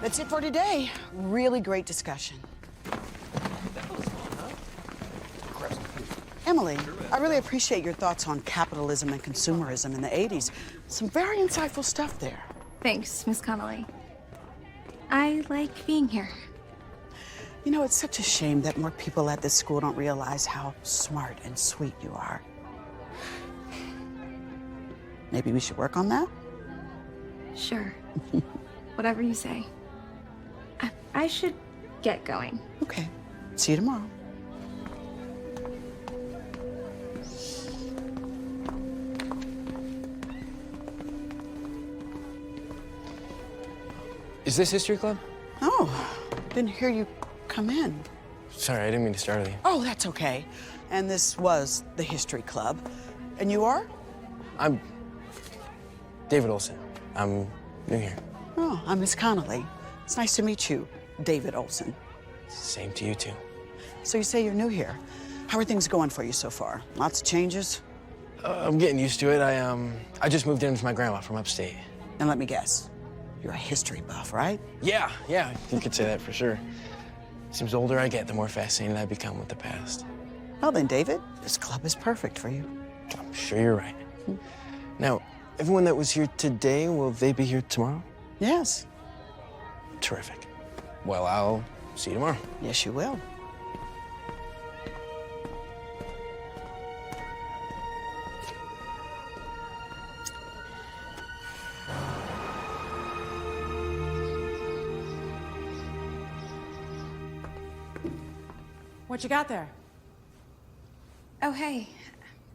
That's it for today. Really great discussion. Emily, I really appreciate your thoughts on capitalism and consumerism in the 80s. Some very insightful stuff there. Thanks, Miss Connolly. I like being here. You know, it's such a shame that more people at this school don't realize how smart and sweet you are. Maybe we should work on that? Sure. Whatever you say. I should get going. Okay. See you tomorrow. Is this history club? Oh, didn't hear you come in. Sorry, I didn't mean to startle you. Oh, that's okay. And this was the history club. And you are? I'm David Olson. I'm new here. Oh, I'm Miss Connolly. It's nice to meet you, David Olson. Same to you too. So you say you're new here. How are things going for you so far? Lots of changes? I'm getting used to it. I just moved in with my grandma from upstate. And let me guess, you're a history buff, right? Yeah, you could say that for sure. Seems the older I get, the more fascinated I become with the past. Well then, David, this club is perfect for you. I'm sure you're right. Now, everyone that was here today, will they be here tomorrow? Yes. Terrific. Well, I'll see you tomorrow. Yes, you will. What you got there? Oh, hey.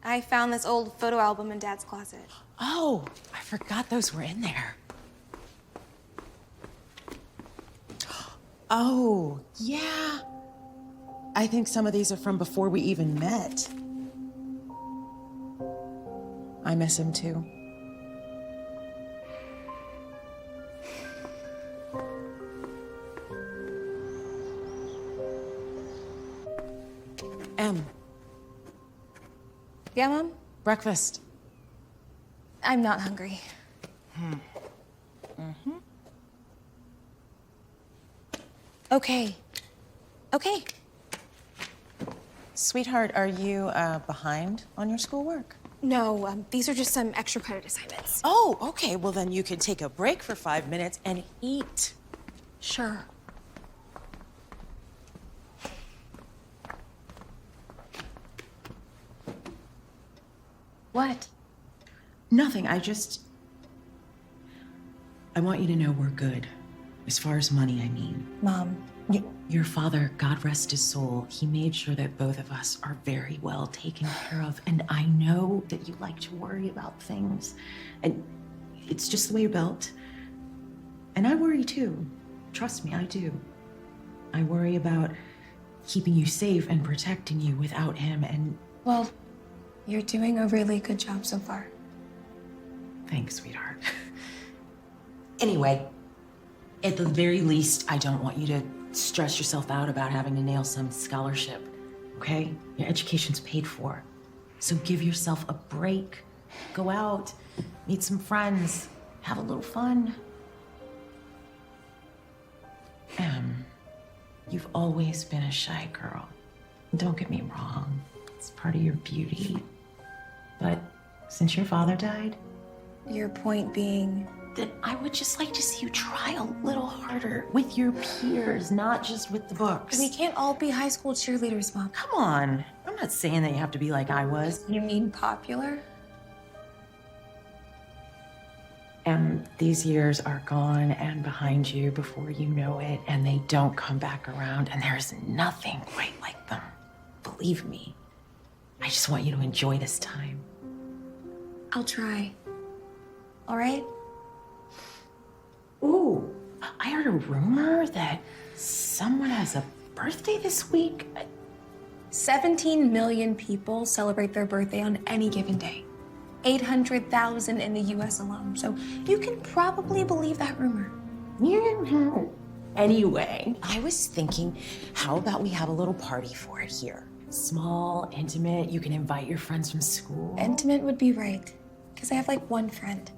I found this old photo album in Dad's closet. Oh, I forgot those were in there. Oh, yeah. I think some of these are from before we even met. I miss him too. Em, Yeah, Mom? breakfast. I'm not hungry. Okay. Okay. Sweetheart, are you behind on your schoolwork? No, these are just some extra credit assignments. Oh, okay. Well, then you could take a break for 5 minutes and eat. Sure. What? Nothing. I want you to know we're good. As far as money, I mean. Mom. Your father, God rest his soul, he made sure that both of us are very well taken care of. And I know that you like to worry about things. And it's just the way you're built. And I worry too. Trust me, I do. I worry about keeping you safe and protecting you without him. And Well, you're doing a really good job so far. thanks, sweetheart. Anyway, at the very least, I don't want you to stress yourself out about having to nail some scholarship, okay? Your education's paid for. So give yourself a break. Go out, meet some friends, have a little fun. You've always been a shy girl. Don't get me wrong, it's part of your beauty. But since your father died, Your point being... that I would just like to see you try a little harder with your peers, not just with the books. We can't all be high school cheerleaders, Mom. Come on. I'm not saying that you have to be like I was. You mean popular? And these years are gone and behind you before you know it, and they don't come back around, and there's nothing quite like them. Believe me. I just want you to enjoy this time. I'll try. All right? Ooh, I heard a rumor that someone has a birthday this week. 17 million people celebrate their birthday on any given day. 800,000 in the US alone. So you can probably believe that rumor. Yeah. Anyway, I was thinking, how about we have a little party for it here? Small, intimate, you can invite your friends from school. Intimate would be right, because I have like one friend.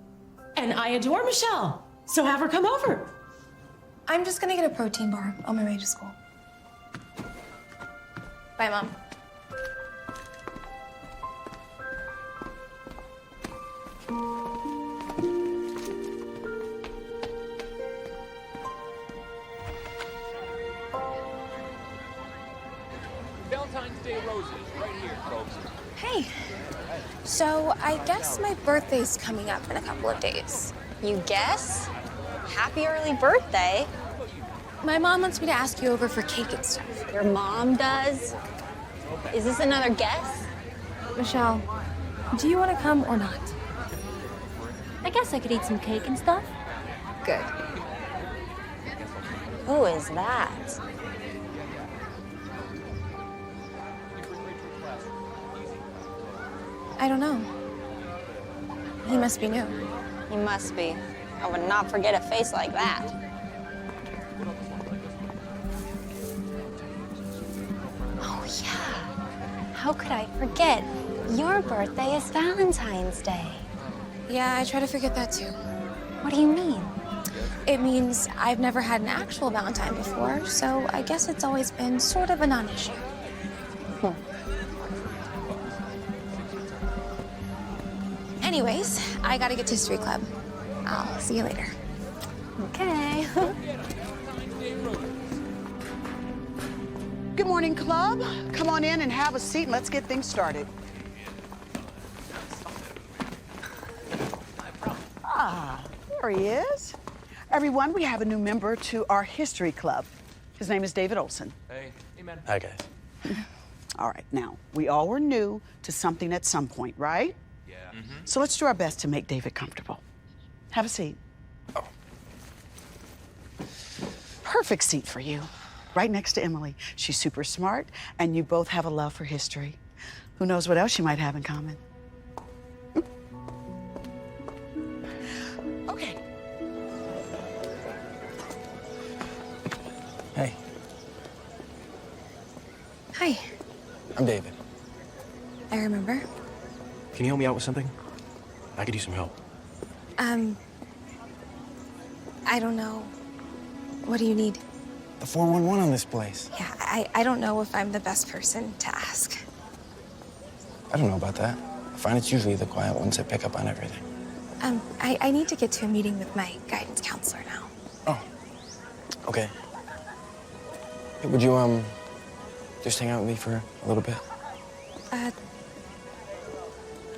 And I adore Michelle, so have her come over. I'm just gonna get a protein bar on my way to school. Bye, Mom. Valentine's Day roses, right here, folks. Hey. So I guess my birthday's coming up in a couple of days. You guess? Happy early birthday. My mom wants me to ask you over for cake and stuff. Your mom does? Is this another guess? Michelle, do you want to come or not? I guess I could eat some cake and stuff. Good. Who is that? I don't know. He must be new. He must be. I would not forget a face like that. Oh, yeah. How could I forget? Your birthday is Valentine's Day. Yeah, I try to forget that too. What do you mean? It means I've never had an actual Valentine before, so I guess it's always been sort of a non-issue. Anyways, I gotta get to history club. I'll see you later. Okay. Good morning, club. Come on in and have a seat and let's get things started. Ah, there he is. Everyone, we have a new member to our history club. His name is David Olson. Hey, man. Hi, guys. All right, now, we all were new to something at some point, right? Yeah. So let's do our best to make David comfortable. Have a seat. Oh. Perfect seat for you, right next to Emily. She's super smart, and you both have a love for history. Who knows what else you might have in common? Okay. Hey, Hi. I'm David. I remember. Can you help me out with something? I could use some help. I don't know. What do you need? The 411 on this place. Yeah, I don't know if I'm the best person to ask. I don't know about that. I find it's usually the quiet ones that pick up on everything. I need to get to a meeting with my guidance counselor now. Oh, okay. Hey, would you, just hang out with me for a little bit?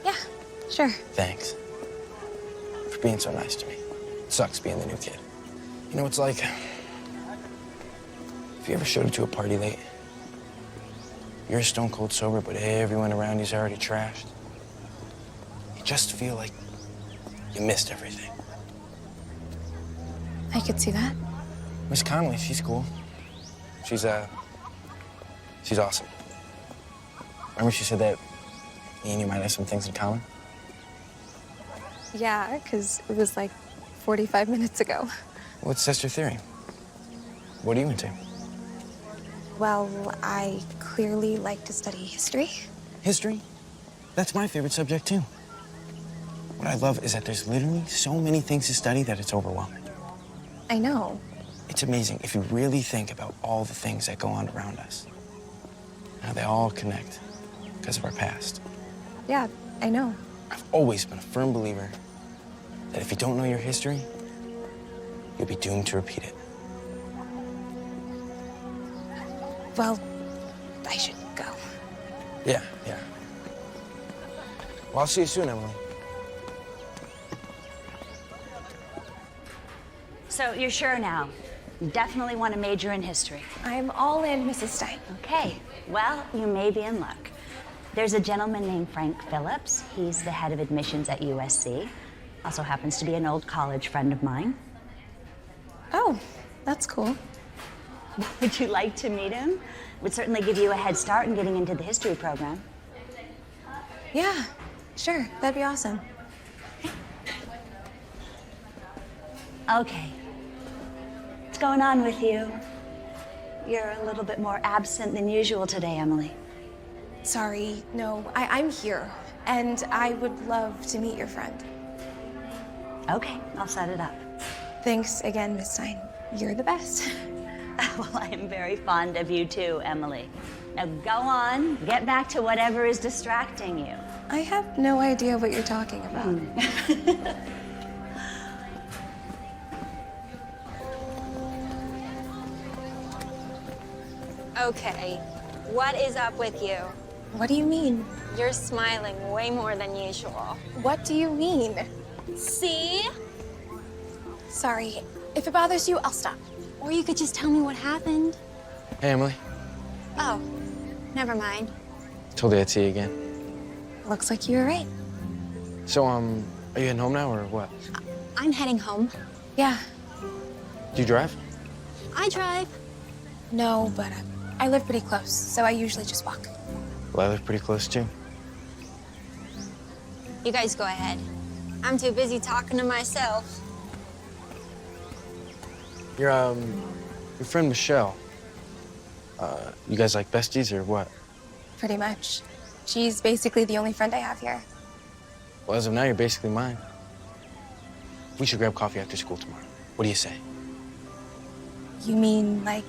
Yeah, sure. Thanks for being so nice to me. It sucks being the new kid. You know, it's like if you ever showed up to a party late, you're stone cold sober, but everyone around you's already trashed. You just feel like you missed everything. I could see that. Miss Conley, she's cool. She's awesome. Remember she said that me and you might have some things in common? Yeah, because it was like 45 minutes ago. What's Sister Theory? What are you into? Well, I clearly like to study history. History? That's my favorite subject, too. What I love is that there's literally so many things to study that it's overwhelming. I know. It's amazing if you really think about all the things that go on around us. How they all connect because of our past. Yeah, I know. I've always been a firm believer that if you don't know your history, you'll be doomed to repeat it. Well, I should go. Yeah. Well, I'll see you soon, Emily. So you're sure now? You definitely want to major in history. I'm all in, Mrs. Stein. Okay, well, you may be in luck. There's a gentleman named Frank Phillips. He's the head of admissions at USC. Also happens to be an old college friend of mine. Oh, that's cool. Would you like to meet him? Would certainly give you a head start in getting into the history program. Yeah, sure. That'd be awesome. Okay. What's going on with you? You're a little bit more absent than usual today, Emily. Sorry, no, I'm here. And I would love to meet your friend. Okay, I'll set it up. Thanks again, Miss Stein. You're the best. Well, I am very fond of you too, Emily. Now go on, get back to whatever is distracting you. I have no idea what you're talking about. Okay, what is up with you? What do you mean? You're smiling way more than usual. What do you mean? See? Sorry. If it bothers you, I'll stop. Or you could just tell me what happened. Hey, Emily. Oh, never mind. Told you I'd see you again. Looks like you were right. So, are you heading home now or what? I'm heading home. Yeah. Do you drive? I drive. No, but I live pretty close, so I usually just walk. Well, I live pretty close too. You guys go ahead. I'm too busy talking to myself. Your friend Michelle. You guys like besties or what? Pretty much. She's basically the only friend I have here. Well, as of now, you're basically mine. We should grab coffee after school tomorrow. What do you say? You mean like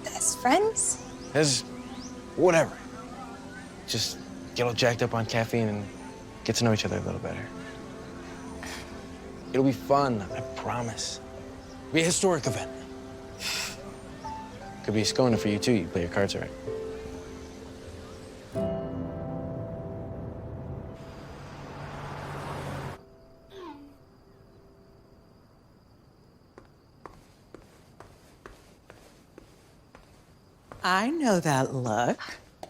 best friends? As whatever. Just get all jacked up on caffeine and get to know each other a little better. It'll be fun, I promise. It'll be a historic event. Could be a schoner for you too. You play your cards right. I know that look.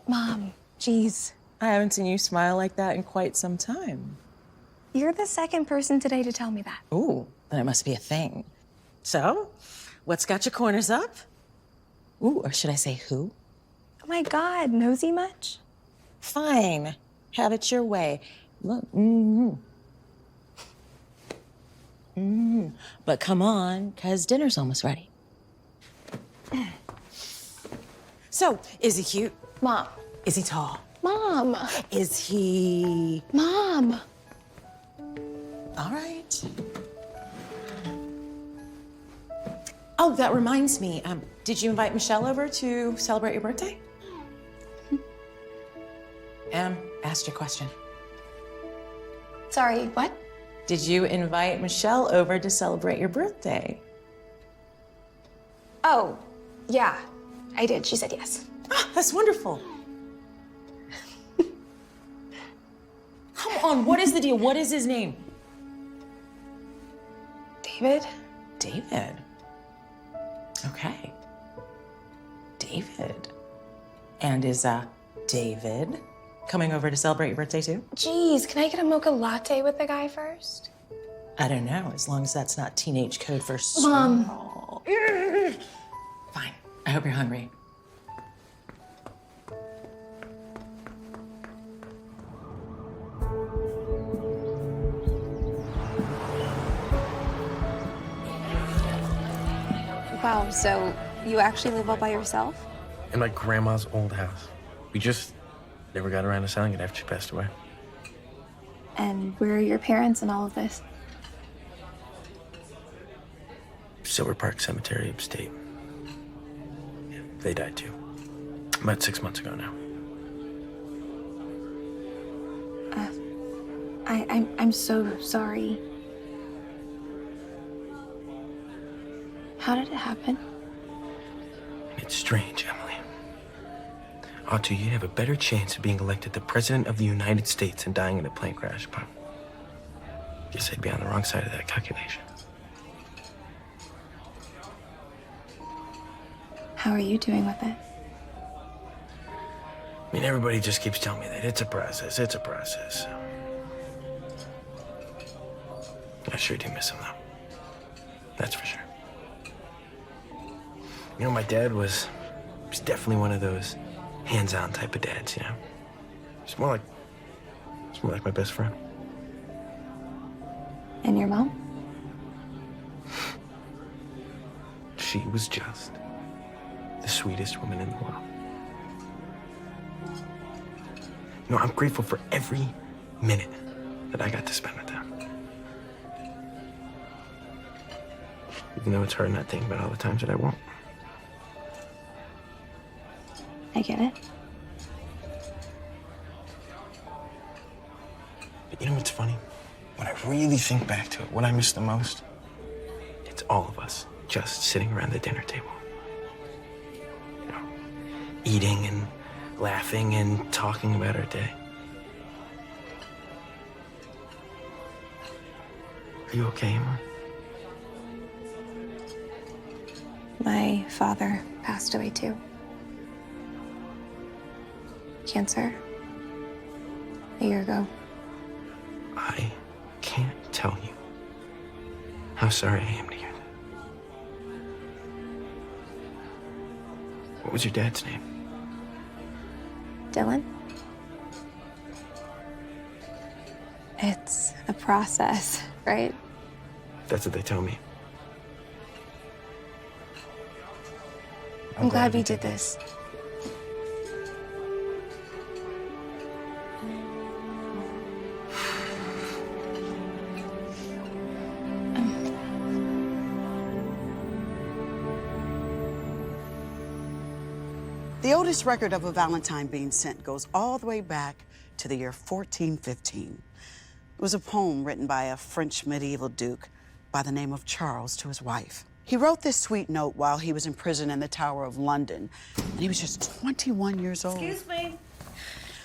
Mom, geez. I haven't seen you smile like that in quite some time. You're the second person today to tell me that. Ooh, then it must be a thing. So, what's got your corners up? Ooh, or should I say who? Oh my God, nosy much? Fine. Have it your way. Look, But come on, because dinner's almost ready. So, is he cute? Mom. Is he tall? Mom. Is he... Mom. All right. Oh, that reminds me. Did you invite Michelle over to celebrate your birthday? Asked your question. Sorry, what? Did you invite Michelle over to celebrate your birthday? Oh, yeah, I did. She said yes. Ah, that's wonderful. Come on, what is the deal? What is his name? David? David. Okay. David. And is David coming over to celebrate your birthday too? Geez, can I get a mocha latte with the guy first? I don't know, as long as that's not teenage code for Mom. small. Fine. I hope you're hungry. Wow, so you actually live all by yourself? In my grandma's old house. We just never got around to selling it after she passed away. And where are your parents in all of this? Silver Park Cemetery, upstate. Yeah, they died too. About 6 months ago now. I'm so sorry. How did it happen? It's strange, Emily. Otto, you have a better chance of being elected the President of the United States than dying in a plane crash, but guess I'd be on the wrong side of that calculation. How are you doing with it? I mean, everybody just keeps telling me that it's a process, it's a process. I sure do miss him, though. That's for sure. You know, my dad was definitely one of those hands-on type of dads, you know? It's more like my best friend. And your mom? She was just the sweetest woman in the world. You know, I'm grateful for every minute that I got to spend with them. Even though it's hard not thinking about all the times that I won't. I get it. But you know what's funny? When I really think back to it, what I miss the most, it's all of us just sitting around the dinner table. You know, eating and laughing and talking about our day. Are you okay, Emma? My father passed away too. Cancer. A year ago. I can't tell you how sorry I am to hear that. What was your dad's name? Dylan? It's a process, right? That's what they tell me. I'm glad we did this. The oldest record of a Valentine being sent goes all the way back to the year 1415. It was a poem written by a French medieval duke by the name of Charles to his wife. He wrote this sweet note while he was in prison in the Tower of London, and he was just 21 years old. Excuse me.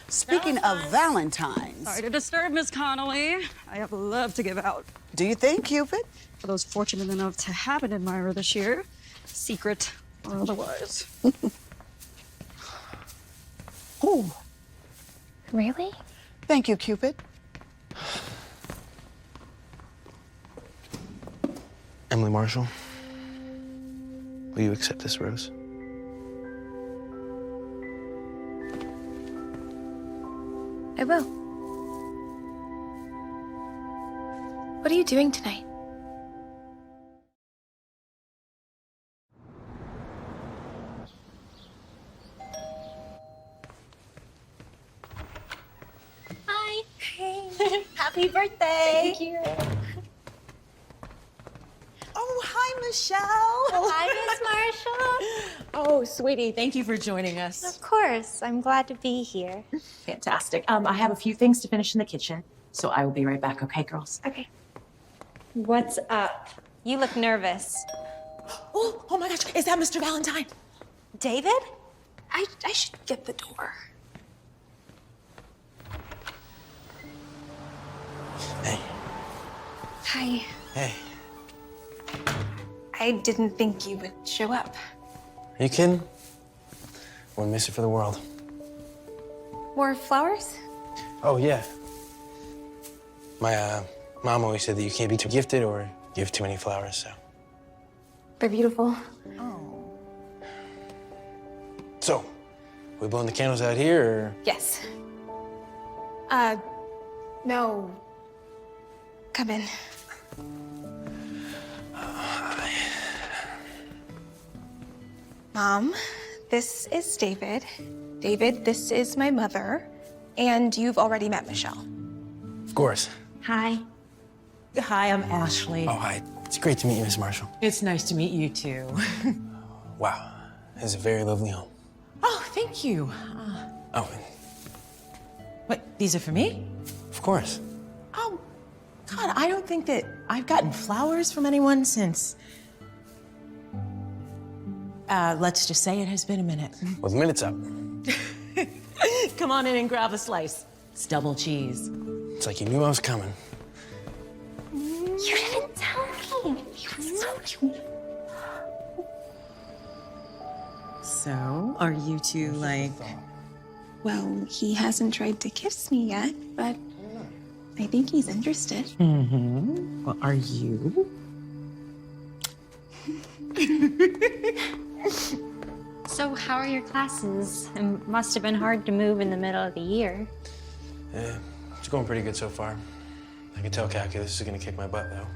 Speaking of Valentines, Sorry to disturb, Miss Connolly. I have love to give out. do you think, Cupid? For those fortunate enough to have an admirer this year, secret or otherwise. Ooh, Really? thank you, Cupid. Emily Marshall, will you accept this rose? I will. What are you doing tonight? Hi. Hey. Happy birthday! Thank you. Oh, hi, Michelle. Hi, Miss Marshall. Oh, sweetie, thank you for joining us. Of course. I'm glad to be here. Fantastic. I have a few things to finish in the kitchen, so I will be right back, okay, girls? Okay. What's up? You look nervous. Oh my gosh, is that Mr. Valentine? David? I should get the door. Hey. Hi. Hey. I didn't think you would show up. Are you kidding? Wouldn't miss it for the world. More flowers? Oh, yeah. My mom always said that you can't be too gifted or give too many flowers, so. They're beautiful. So, we blowing the candles out here, or? Yes. No. Come in. Mom, this is David. David, this is my mother. And you've already met Michelle. Of course. Hi. Hi, I'm Ashley. Oh, hi. It's great to meet you, Miss Marshall. It's nice to meet you, too. Wow. This is a very lovely home. Oh, thank you. Oh, and What, these are for me? of course. Oh, God, I don't think that I've gotten flowers from anyone since... let's just say it has been a minute. Well, the minute's up. Come on in and grab a slice. It's double cheese. It's like you knew I was coming. You didn't tell me. You were so cute. So, are you two like... Well, he hasn't tried to kiss me yet, but I think he's interested. Mm-hmm. Well, are you? So, how are your classes? It must have been hard to move in the middle of the year. Yeah, it's going pretty good so far. I can tell calculus is gonna kick my butt, though.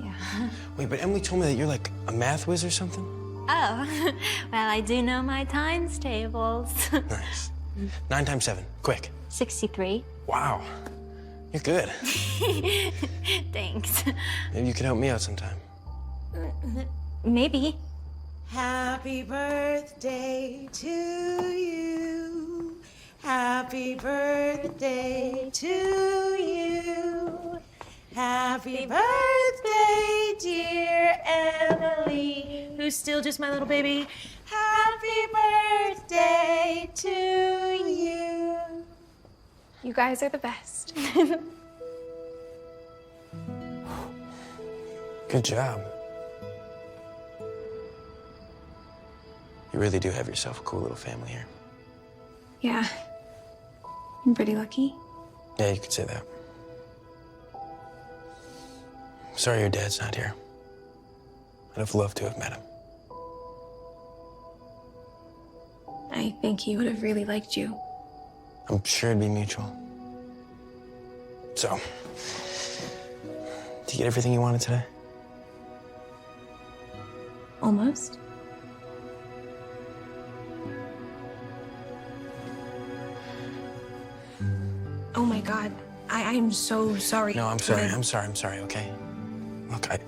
Yeah. Wait, but Emily told me that you're like a math whiz or something? Oh, well, I do know my times tables. Nice. 9 times 7, quick. 63. Wow, you're good. Thanks. Maybe you could help me out sometime. Maybe. Happy birthday to you. Happy birthday to you. Happy birthday, dear Emily, who's still just my little baby. Happy birthday to you. You guys are the best. Good job. You really do have yourself a cool little family here. Yeah. I'm pretty lucky. Yeah, you could say that. Sorry your dad's not here. I'd have loved to have met him. I think he would have really liked you. I'm sure it'd be mutual. So, did you get everything you wanted today? Almost. Oh my God. I'm so sorry. No, I'm sorry. I'm sorry, okay? Look, I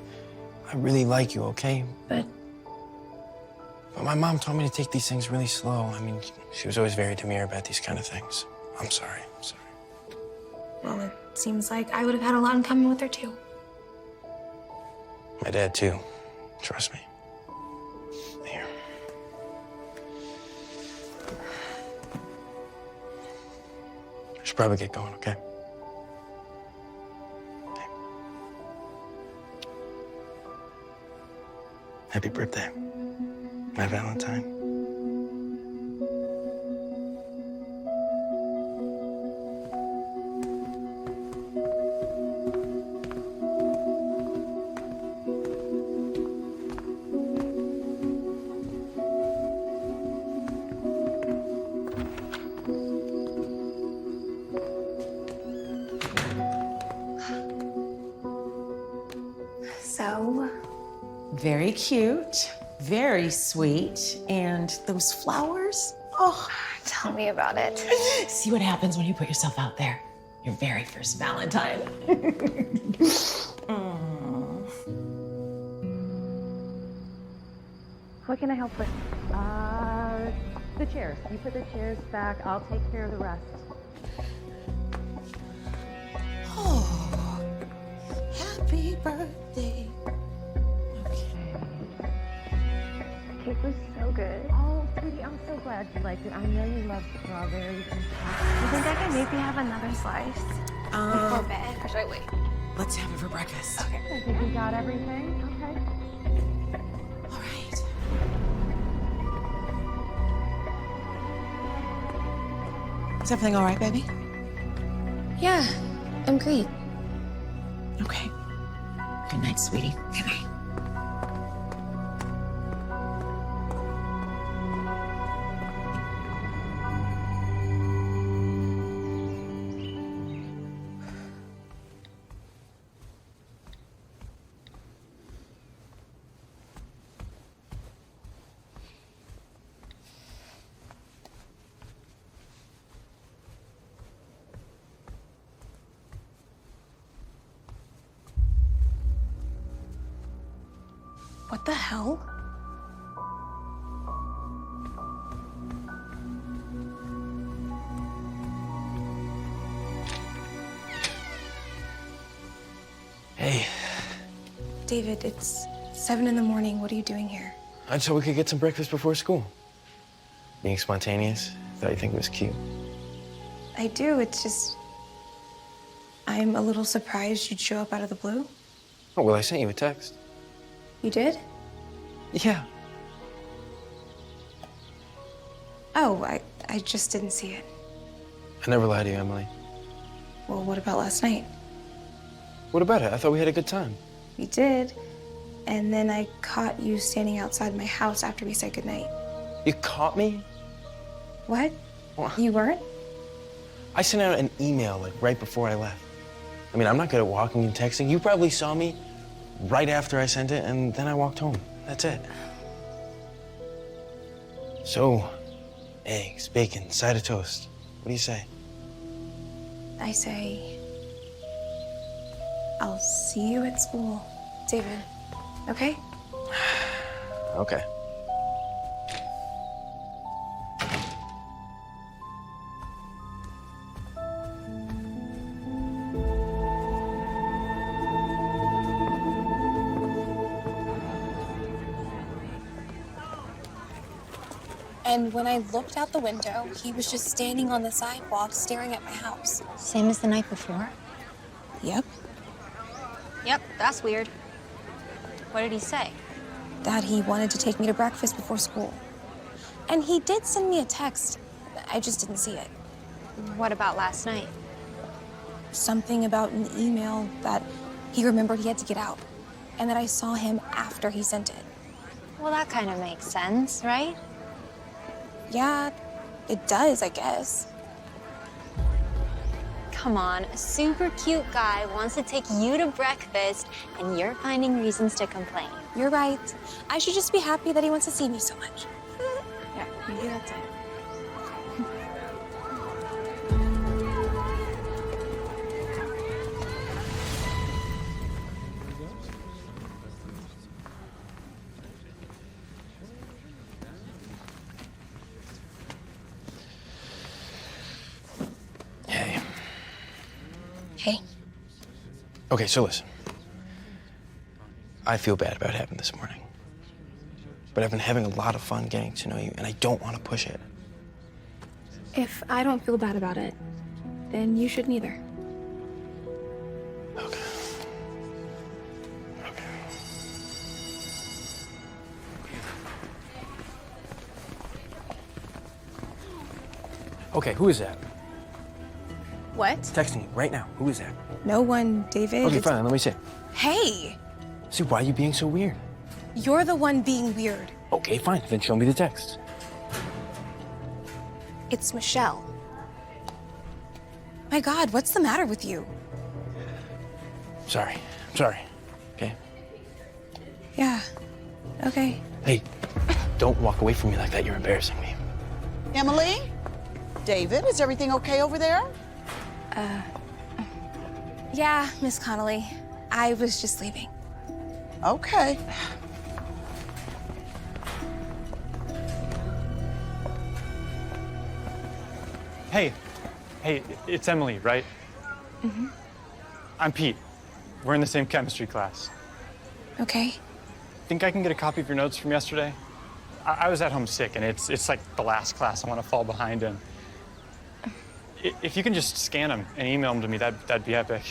really like you, okay? But my mom told me to take these things really slow. I mean, she was always very demure about these kind of things. I'm sorry. well, it seems like I would have had a lot in common with her too. My dad, too. Trust me. Here. I should probably get going, okay? Okay. Happy birthday, my Valentine. So, Very cute, very sweet, and those flowers? Oh, tell me about it. see what happens when you put yourself out there. Your very first Valentine. What can I help with? The chairs. You put the chairs back. I'll take care of the rest. Oh, happy birthday. Okay. The cake was so good. Oh, sweetie, I'm so glad you liked it. I know you love strawberries and chocolate. You think I could maybe have another slice before bed? Or should I wait? Let's have it for breakfast. Okay. I think we got everything. Okay. All right. Is everything all right, baby? Yeah, I'm great. Okay. Good night, sweetie. Good night. What the hell? Hey, David, it's 7 in the morning. What are you doing here? I just thought we could get some breakfast before school. Being spontaneous, thought you'd think it was cute. I do. It's just. I'm a little surprised you'd show up out of the blue. Oh, well, I sent you a text. You did? Yeah. Oh, I just didn't see it. I never lied to you, Emily. Well, what about last night? What about it? I thought we had a good time. We did. And then I caught you standing outside my house after we said goodnight. You caught me? What? What? You weren't? I sent out an email, like, right before I left. I mean, I'm not good at walking and texting. You probably saw me right after I sent it, and then I walked home. That's it. So, eggs, bacon, side of toast. What do you say? I say, I'll see you at school, David. Okay? Okay. And when I looked out the window, he was just standing on the sidewalk staring at my house. Same as the night before? Yep. Yep, that's weird. What did he say? That he wanted to take me to breakfast before school. And he did send me a text. I just didn't see it. What about last night? Something about an email that he remembered he had to get out. And that I saw him after he sent it. Well, that kind of makes sense, right? Yeah, it does, I guess. Come on, a super cute guy wants to take you to breakfast, and you're finding reasons to complain. You're right. I should just be happy that he wants to see me so much. Yeah, maybe that's it. Hey. Hey. Okay, so listen. I feel bad about what happened this morning. But I've been having a lot of fun getting to know you, and I don't want to push it. If I don't feel bad about it, then you shouldn't either. Okay. Okay. Okay, who is that? What? Texting me right now. Who is that? No one, David. Okay, fine. Let me see. Hey! See, why are you being so weird? You're the one being weird. Okay, fine. Then show me the text. It's Michelle. My God, what's the matter with you? Sorry. I'm sorry. Okay? Yeah. Okay. Hey, don't walk away from me like that. You're embarrassing me. Emily? David, is everything okay over there? Yeah, Miss Connolly. I was just leaving. Okay. Hey, it's Emily, right? Mm-hmm. I'm Pete. We're in the same chemistry class. Okay. Think I can get a copy of your notes from yesterday? I was at home sick, and it's like the last class I want to fall behind in. If you can just scan them and email them to me, that'd be epic.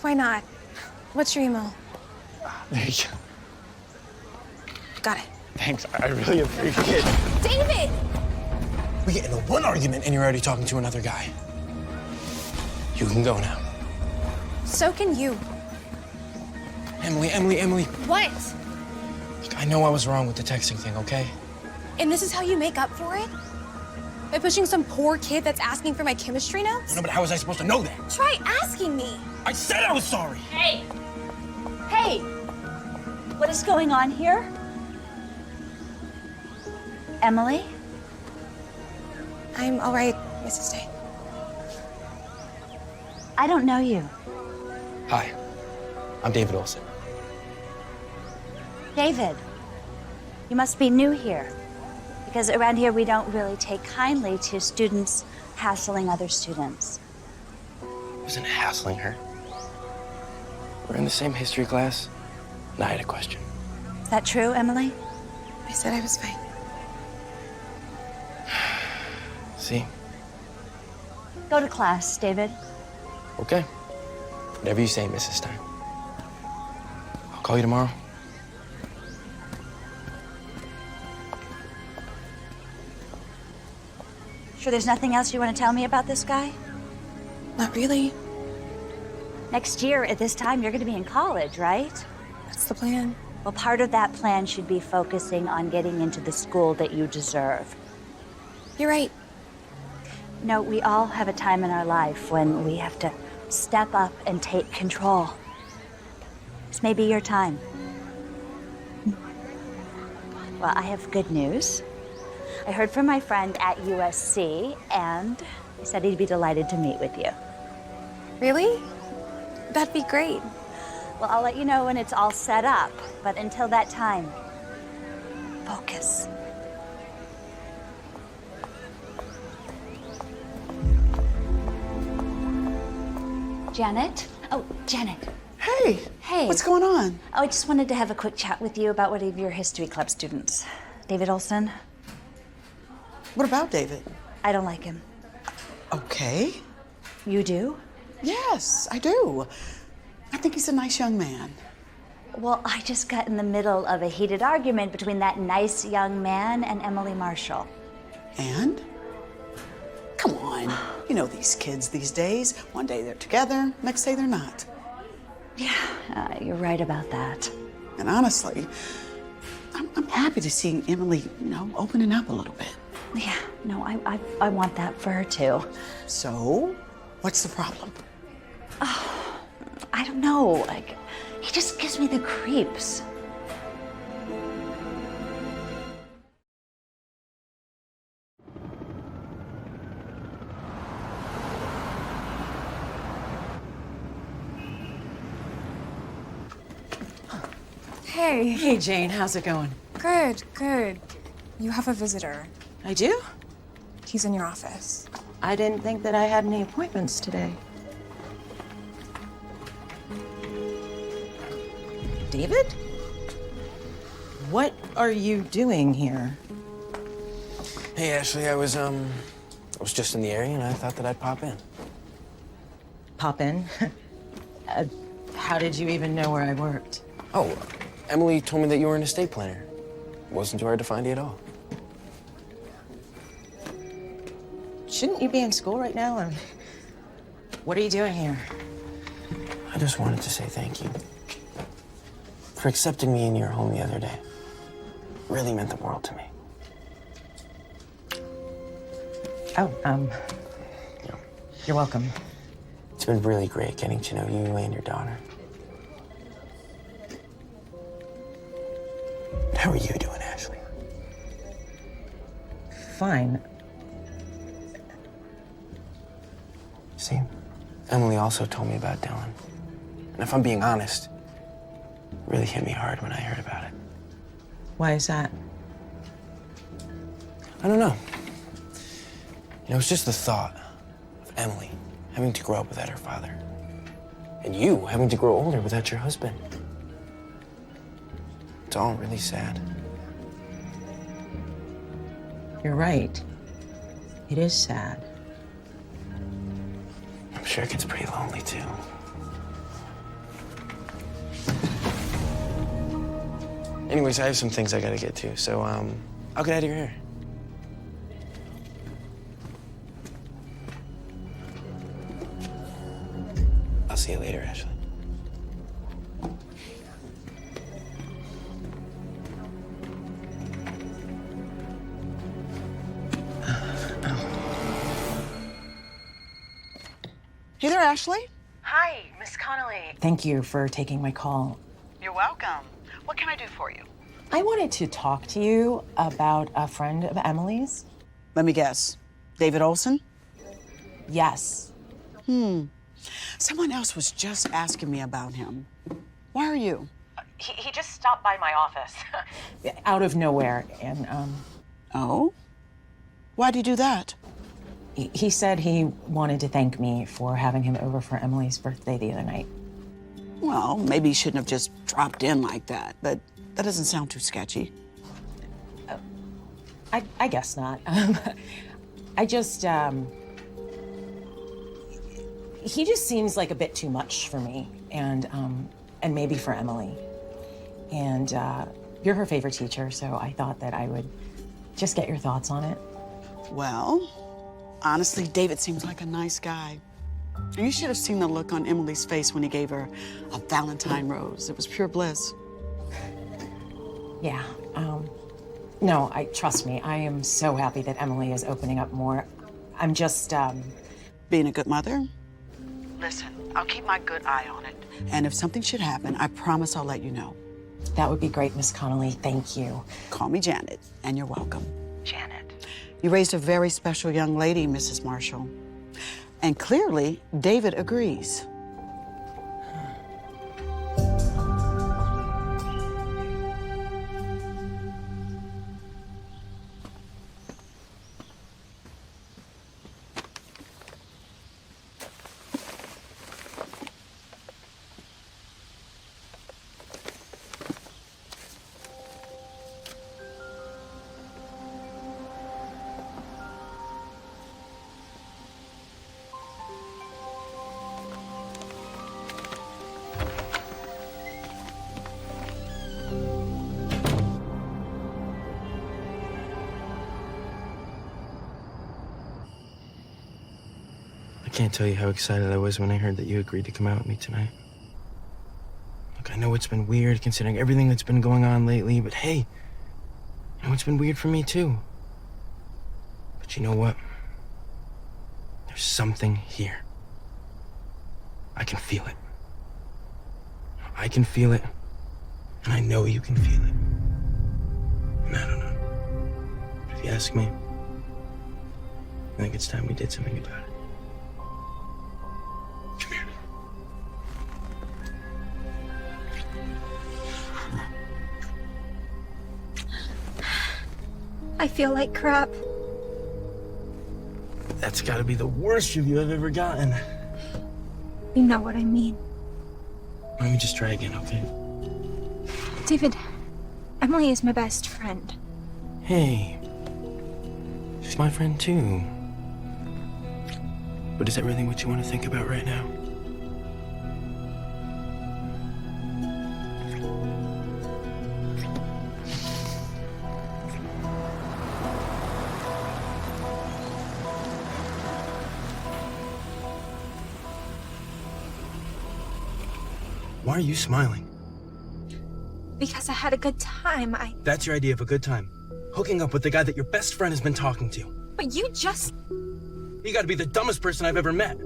Why not? What's your email? There you go. Got it. Thanks, I really appreciate it. David! We get into one argument and you're already talking to another guy. You can go now. So can you. Emily. What? Look, I know I was wrong with the texting thing, okay? And this is how you make up for it? By pushing some poor kid that's asking for my chemistry notes? No, but how was I supposed to know that? Try asking me. I said I was sorry. Hey! Hey! What is going on here? Emily? I'm all right, Mrs. Day. I don't know you. Hi, I'm David Olson. David, you must be new here. Because around here we don't really take kindly to students hassling other students. I wasn't hassling her. We're in the same history class, and I had a question. Is that true, Emily? I said I was fine. See? Go to class, David. Okay. Whatever you say, Mrs. Stein. I'll call you tomorrow. Sure there's nothing else you want to tell me about this guy? Not really. Next year, at this time, you're going to be in college, right? That's the plan. Well, part of that plan should be focusing on getting into the school that you deserve. You're right. You know, we all have a time in our life when we have to step up and take control. This may be your time. Well, I have good news. I heard from my friend at USC, and he said he'd be delighted to meet with you. Really? That'd be great. Well, I'll let you know when it's all set up. But until that time, focus. Janet? Oh, Janet. Hey. Hey. What's going on? Oh, I just wanted to have a quick chat with you about one of your history club students, David Olson. What about David? I don't like him. Okay. You do? Yes, I do. I think he's a nice young man. Well, I just got in the middle of a heated argument between that nice young man and Emily Marshall. And? Come on. You know these kids these days. One day they're together, next day they're not. Yeah, you're right about that. And honestly, I'm happy to see Emily, opening up a little bit. Yeah, no, I want that for her too. So, what's the problem? Oh, I don't know. Like, he just gives me the creeps. Hey. Hey, Jane, how's it going? Good, good. You have a visitor. I do? He's in your office. I didn't think that I had any appointments today. David? What are you doing here? Hey, Ashley, I was just in the area and I thought that I'd pop in. Pop in? How did you even know where I worked? Oh, Emily told me that you were an estate planner. Wasn't too hard to find you at all. Shouldn't you be in school right now? Or what are you doing here? I just wanted to say thank you for accepting me in your home the other day. It really meant the world to me. Oh, you're welcome. It's been really great getting to know you and your daughter. How are you doing, Ashley? Fine. See, Emily also told me about Dylan. And if I'm being honest, it really hit me hard when I heard about it. Why is that? I don't know. It's just the thought of Emily having to grow up without her father. And you having to grow older without your husband. It's all really sad. You're right. It is sad. I'm sure it gets pretty lonely, too. Anyways, I have some things I gotta get to, so, I'll get out of your hair. I'll see you later, Ashley. Hey there, Ashley. Hi, Miss Connolly. Thank you for taking my call. You're welcome. What can I do for you? I wanted to talk to you about a friend of Emily's. Let me guess. David Olson? Yes. Someone else was just asking me about him. Why are you? He just stopped by my office. Out of nowhere, and, Oh? Why'd he do that? He said he wanted to thank me for having him over for Emily's birthday the other night. Well, maybe he shouldn't have just dropped in like that, but that doesn't sound too sketchy. I guess not. I just, he just seems like a bit too much for me, and maybe for Emily. And you're her favorite teacher, so I thought that I would just get your thoughts on it. Well, honestly, David seems like a nice guy. And you should have seen the look on Emily's face when he gave her a Valentine rose. It was pure bliss. Yeah, no, trust me, I am so happy that Emily is opening up more. I'm just, Being a good mother? Listen, I'll keep my good eye on it. And if something should happen, I promise I'll let you know. That would be great, Miss Connolly. Thank you. Call me Janet, and you're welcome. Janet. You raised a very special young lady, Mrs. Marshall. And clearly, David agrees. can't tell you how excited I was when I heard that you agreed to come out with me tonight. Look, I know it's been weird considering everything that's been going on lately, but hey, you know it's been weird for me too. But you know what? There's something here. I can feel it. I can feel it, and I know you can feel it. And I don't know. But if you ask me, I think it's time we did something about it. Come here. I feel like crap. That's gotta be the worst review I've ever gotten. You know what I mean. Let me just try again, okay? David, Emily is my best friend. Hey. She's my friend too. But is that really what you want to think about right now? Why are you smiling? Because I had a good time. That's your idea of a good time. Hooking up with the guy that your best friend has been talking to. But you just... You gotta be the dumbest person I've ever met.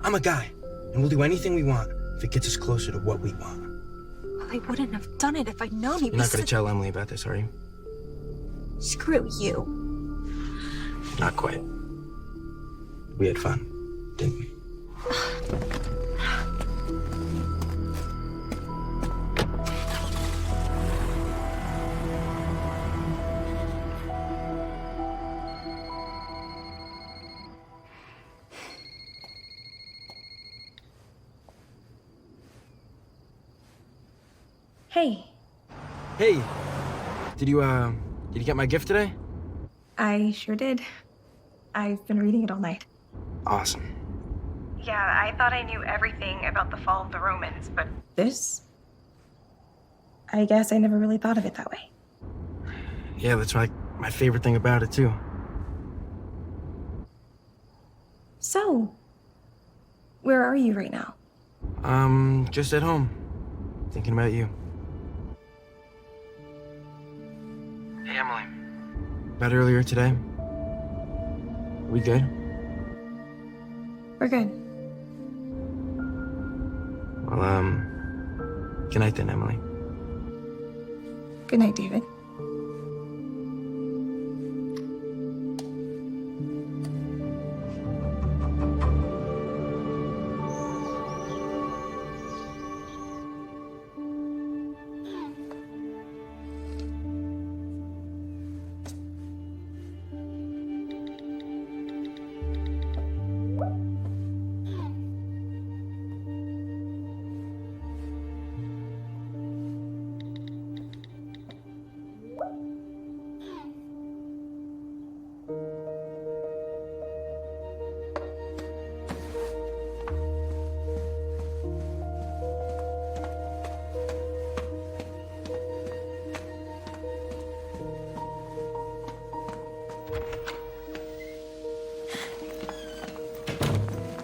I'm a guy, and we'll do anything we want if it gets us closer to what we want. Well, I wouldn't have done it if I'd known he was... You're not gonna tell Emily about this, are you? Screw you. Not quite. We had fun, didn't we? Hey. Hey, did you get my gift today? I sure did. I've been reading it all night. Awesome. Yeah, I thought I knew everything about the fall of the Romans, but This? I guess I never really thought of it that way. Yeah, that's like my favorite thing about it too. So, where are you right now? Just at home, thinking about you. Hey, Emily. About earlier today. We good? We're good. Well, good night then, Emily. Good night, David.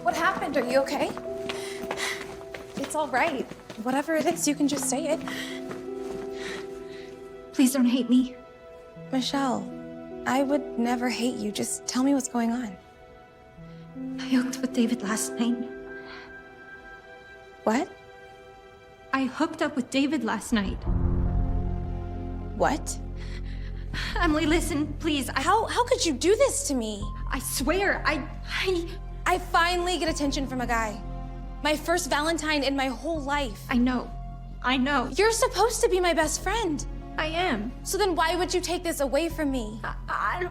What happened? Are you okay? It's all right. Whatever it is, you can just say it. Please don't hate me. Michelle, I would never hate you. Just tell me what's going on. I hooked with David last night. What? I hooked up with David last night. What? Emily, listen, please. How could you do this to me? I swear, I finally get attention from a guy. My first Valentine in my whole life. I know. You're supposed to be my best friend. I am. So then why would you take this away from me? I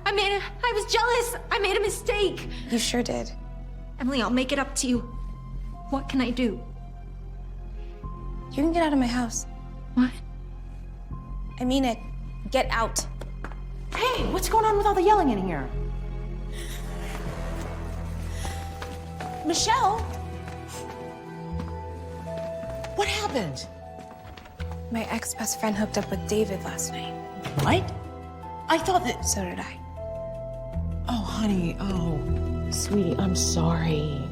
was jealous. I made a mistake. You sure did. Emily, I'll make it up to you. What can I do? You can get out of my house. What? I mean it. Get out. Hey, what's going on with all the yelling in here? Michelle? What happened? My ex-best friend hooked up with David last night. What? I thought that... So did I. Oh, honey. Oh, sweetie, I'm sorry.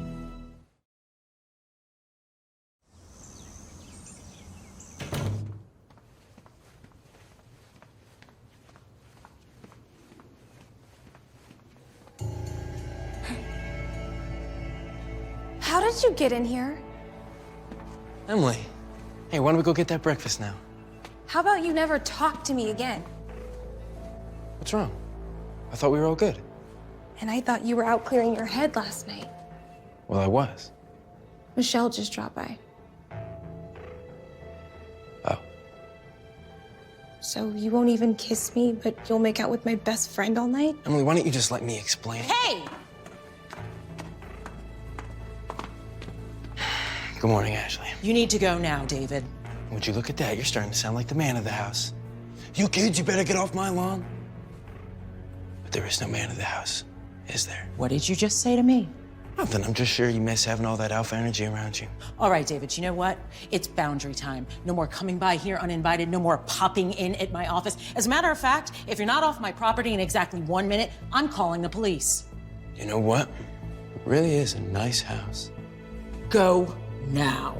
did you get in here? Emily, hey, why don't we go get that breakfast now? How about you never talk to me again? What's wrong? I thought we were all good. And I thought you were out clearing your head last night. Well, I was. Michelle just dropped by. Oh. So you won't even kiss me, but you'll make out with my best friend all night? Emily, why don't you just let me explain? Hey! Good morning, Ashley. You need to go now, David. Would you look at that? You're starting to sound like the man of the house. You kids, you better get off my lawn. But there is no man of the house, is there? What did you just say to me? Nothing. I'm just sure you miss having all that alpha energy around you. All right, David, you know what? It's boundary time. No more coming by here uninvited, no more popping in at my office. As a matter of fact, if you're not off my property in exactly 1 minute, I'm calling the police. You know what? It really is a nice house. Go now.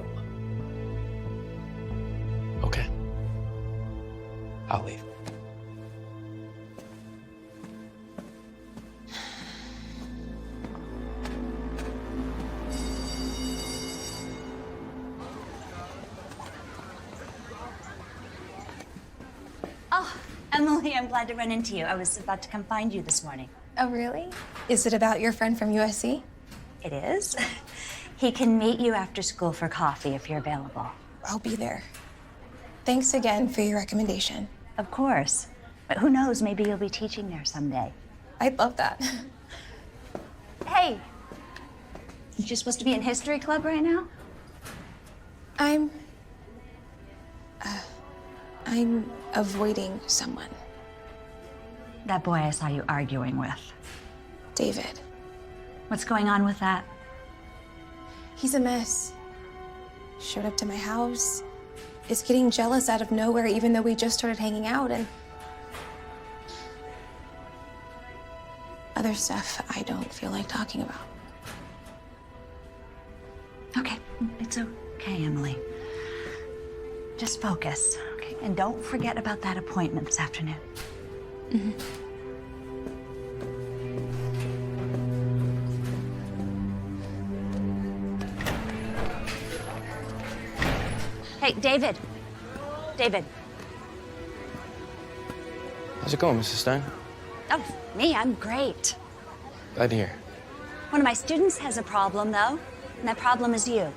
Okay. I'll leave. Oh, Emily, I'm glad to run into you. I was about to come find you this morning. Oh, really? Is it about your friend from USC? It is. He can meet you after school for coffee if you're available. I'll be there. Thanks again for your recommendation. Of course. But who knows, maybe you'll be teaching there someday. I'd love that. Hey, you're supposed to be in history club right now? I'm avoiding someone. That boy I saw you arguing with. David. What's going on with that? He's a mess. Showed up to my house. Is getting jealous out of nowhere even though we just started hanging out, and other stuff I don't feel like talking about. Okay, it's okay, Emily. Just focus, okay? And don't forget about that appointment this afternoon. Mm-hmm. Hey, David. David. How's it going, Mrs. Stein? Oh, me, I'm great. Glad to hear. One of my students has a problem, though, and that problem is you.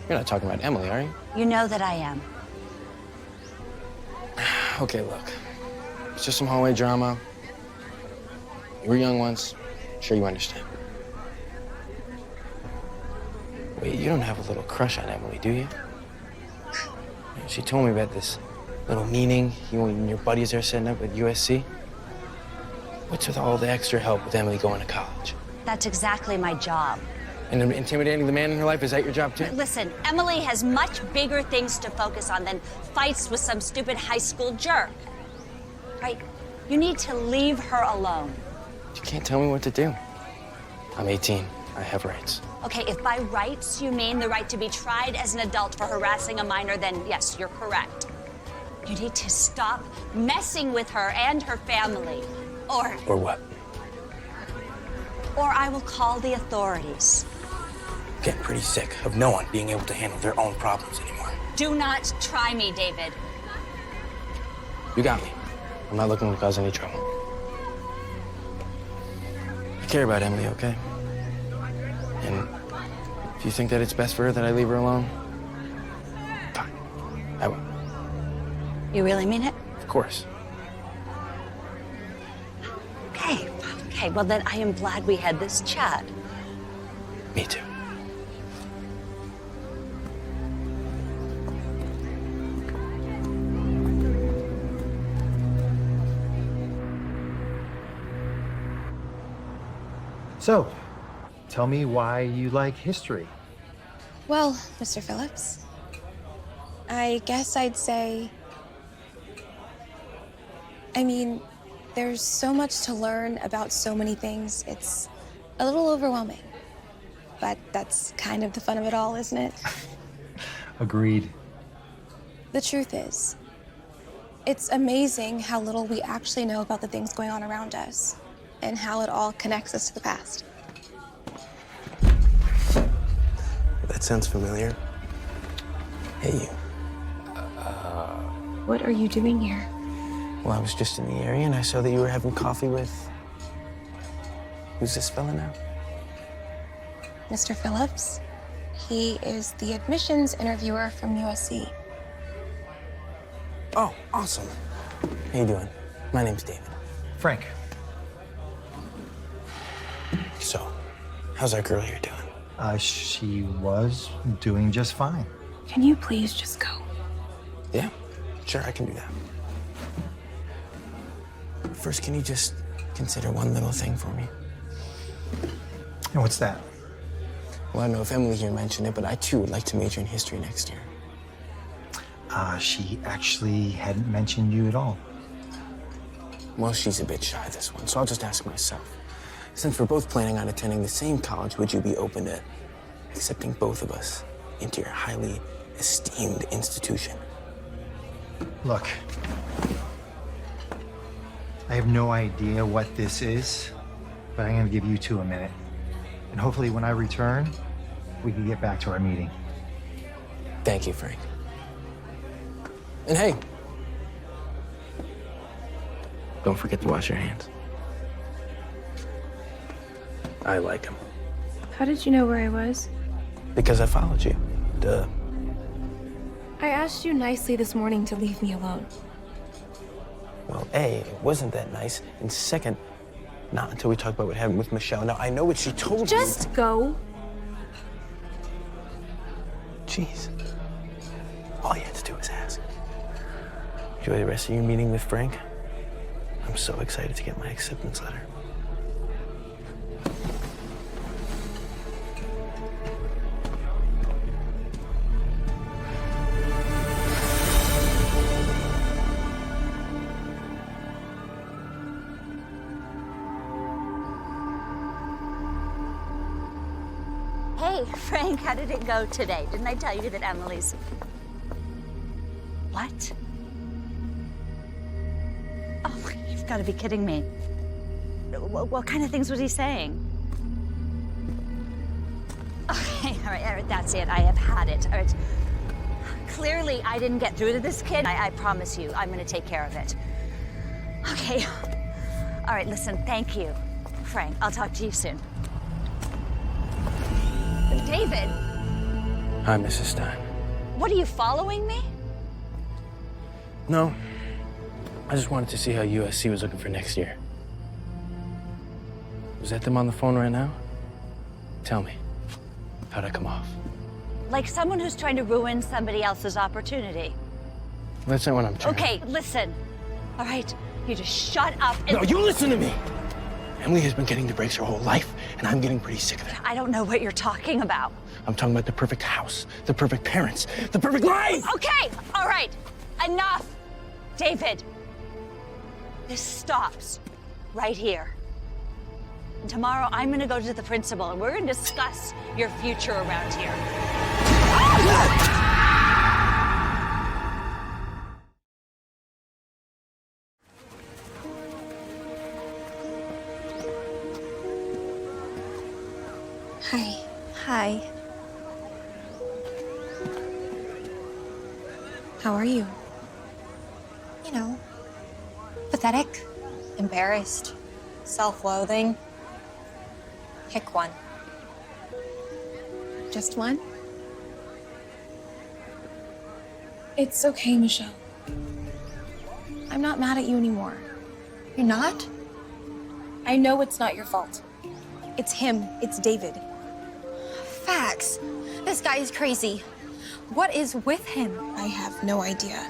You're not talking about Emily, are you? You know that I am. Okay, look. It's just some hallway drama. You were young once. I'm sure you understand. Wait, you don't have a little crush on Emily, do you? She told me about this little meeting you and your buddies are setting up at USC. What's with all the extra help with Emily going to college? That's exactly my job. And intimidating the man in her life, is that your job too? Listen, Emily has much bigger things to focus on than fights with some stupid high school jerk. Right? You need to leave her alone. You can't tell me what to do. I'm 18. I have rights. Okay, if by rights you mean the right to be tried as an adult for harassing a minor, then yes, you're correct. You need to stop messing with her and her family, or what? Or I will call the authorities. I'm getting pretty sick of no one being able to handle their own problems anymore. Do not try me, David. You got me. I'm not looking to cause any trouble. I care about Emily, okay? And if you think that it's best for her that I leave her alone, fine. I will. You really mean it? Of course. Okay, well then I am glad we had this chat. Me too. So, tell me why you like history. Well, Mr. Phillips, I guess I'd say, there's so much to learn about so many things. It's a little overwhelming, but that's kind of the fun of it all, isn't it? Agreed. The truth is, it's amazing how little we actually know about the things going on around us and how it all connects us to the past. That sounds familiar. Hey, you. What are you doing here? Well, I was just in the area and I saw that you were having coffee with... Who's this fella now? Mr. Phillips. He is the admissions interviewer from USC. Oh, awesome. How you doing? My name's David. Frank. So, how's that girl here doing? She was doing just fine. Can you please just go? Yeah, sure, I can do that. First, can you just consider one little thing for me? And what's that? Well, I don't know if Emily here mentioned it, but I too would like to major in history next year. She actually hadn't mentioned you at all. Well, she's a bit shy this one, so I'll just ask myself. Since we're both planning on attending the same college, would you be open to accepting both of us into your highly esteemed institution? Look, I have no idea what this is, but I'm gonna give you two a minute. And hopefully when I return, we can get back to our meeting. Thank you, Frank. And hey, don't forget to wash your hands. I like him. How did you know where I was? Because I followed you. Duh. I asked you nicely this morning to leave me alone. Well, A, it wasn't that nice. And second, not until we talked about what happened with Michelle. Now, I know what she told you. Just go. Jeez. All you had to do was ask. Enjoy the rest of your meeting with Frank. I'm so excited to get my acceptance letter. Hey, Frank, how did it go today? Didn't I tell you that Emily's... What? Oh, you've got to be kidding me. What kind of things was he saying? Okay, all right, that's it. I have had it. All right. Clearly, I didn't get through to this kid. I promise you, I'm going to take care of it. Okay. All right, listen, thank you, Frank. I'll talk to you soon. David. Hi, Mrs. Stein. What, are you following me? No. I just wanted to see how USC was looking for next year. Was that them on the phone right now? Tell me, how'd I come off? Like someone who's trying to ruin somebody else's opportunity. That's not what I'm trying. Okay, listen. All right, you just shut up and... No, you listen to me! Emily has been getting the breaks her whole life, and I'm getting pretty sick of it. I don't know what you're talking about. I'm talking about the perfect house, the perfect parents, the perfect life! Okay, all right, enough. David, this stops right here. And tomorrow, I'm gonna go to the principal, and we're gonna discuss your future around here. Hi. Hi. How are you? You know, pathetic, embarrassed, self-loathing. Pick one. Just one? It's okay, Michelle. I'm not mad at you anymore. You're not? I know it's not your fault. It's him. It's David. Facts. This guy is crazy. What is with him? I have no idea.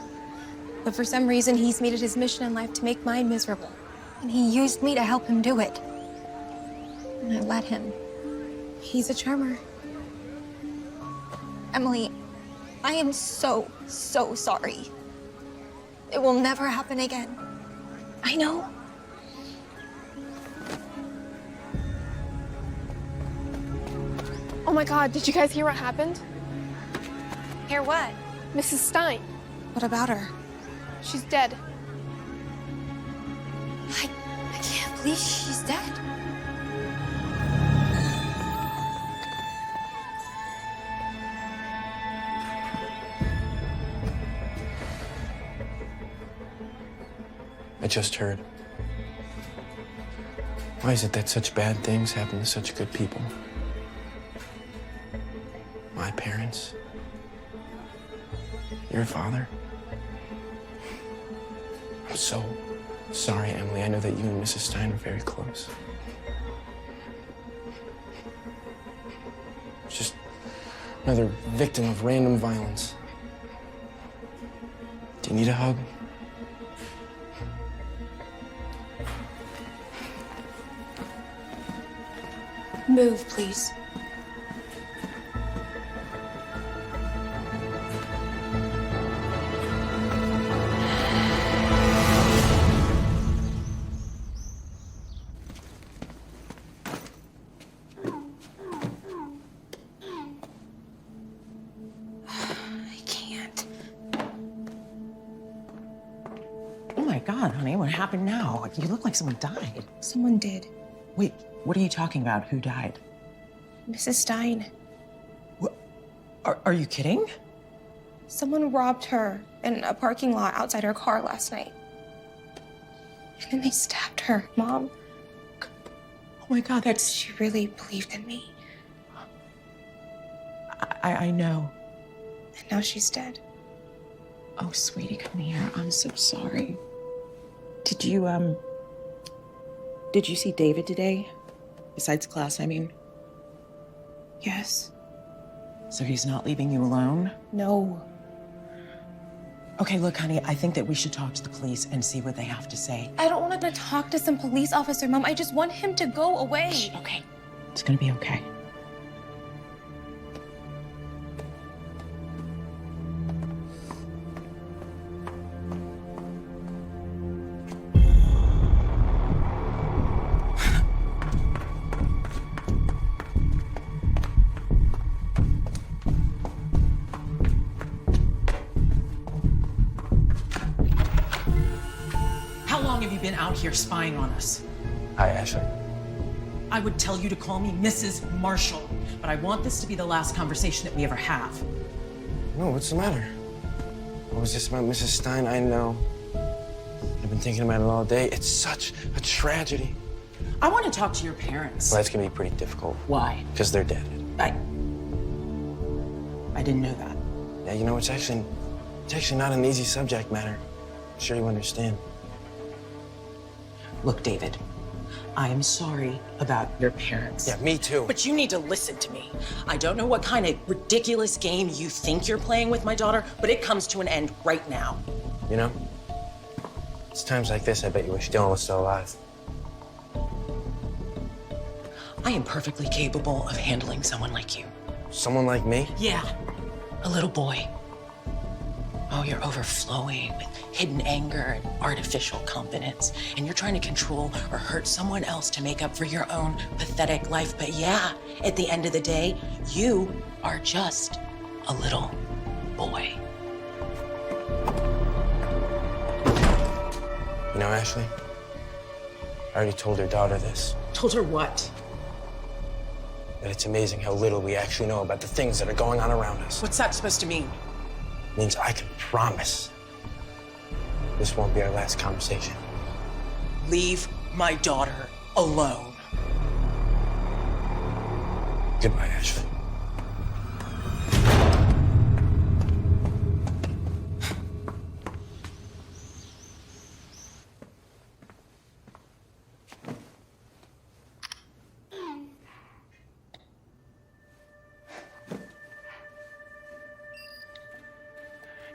But for some reason, he's made it his mission in life to make mine miserable. And he used me to help him do it. And I let him. He's a charmer. Emily, I am so sorry. It will never happen again. I know. Oh my God, did you guys hear what happened? Hear what? Mrs. Stein. What about her? She's dead. I can't believe she's dead. just heard. Why is it that such bad things happen to such good people? My parents? Your father? I'm so sorry, Emily. I know that you and Mrs. Stein are very close. Just another victim of random violence. Do you need a hug? Move, please. I can't. Oh my God, honey, what happened now? You look like someone died. Someone did. Wait, what are you talking about? Who died? Mrs. Stein. Are you kidding? Someone robbed her in a parking lot outside her car last night. And then they stabbed her, Mom. Oh my God, that's... She really believed in me. I know. And now she's dead. Oh, sweetie, come here. I'm so sorry. Did you see David today? Besides class, I mean. Yes. So he's not leaving you alone? No. Okay, look, honey, I think that we should talk to the police and see what they have to say. I don't want to talk to some police officer, Mom. I just want him to go away. Shh, okay. It's gonna be okay. How long have you been out here spying on us? Hi, Ashley. I would tell you to call me Mrs. Marshall, but I want this to be the last conversation that we ever have. No, what's the matter? What was this about Mrs. Stein? I know. I've been thinking about it all day. It's such a tragedy. I want to talk to your parents. Well, that's gonna be pretty difficult. Why? Because they're dead. I didn't know that. Yeah, you know, it's actually not an easy subject matter. I'm sure you understand. Look, David, I am sorry about your parents. Yeah, me too. But you need to listen to me. I don't know what kind of ridiculous game you think you're playing with my daughter, but it comes to an end right now. You know, it's times like this I bet you wish Dylan was still alive. I am perfectly capable of handling someone like you. Someone like me? Yeah, a little boy. Oh, you're overflowing with hidden anger and artificial confidence. And you're trying to control or hurt someone else to make up for your own pathetic life. But yeah, at the end of the day, you are just a little boy. You know, Ashley, I already told your daughter this. Told her what? That it's amazing how little we actually know about the things that are going on around us. What's that supposed to mean? Means I can promise this won't be our last conversation. Leave my daughter alone. Goodbye, Ashley.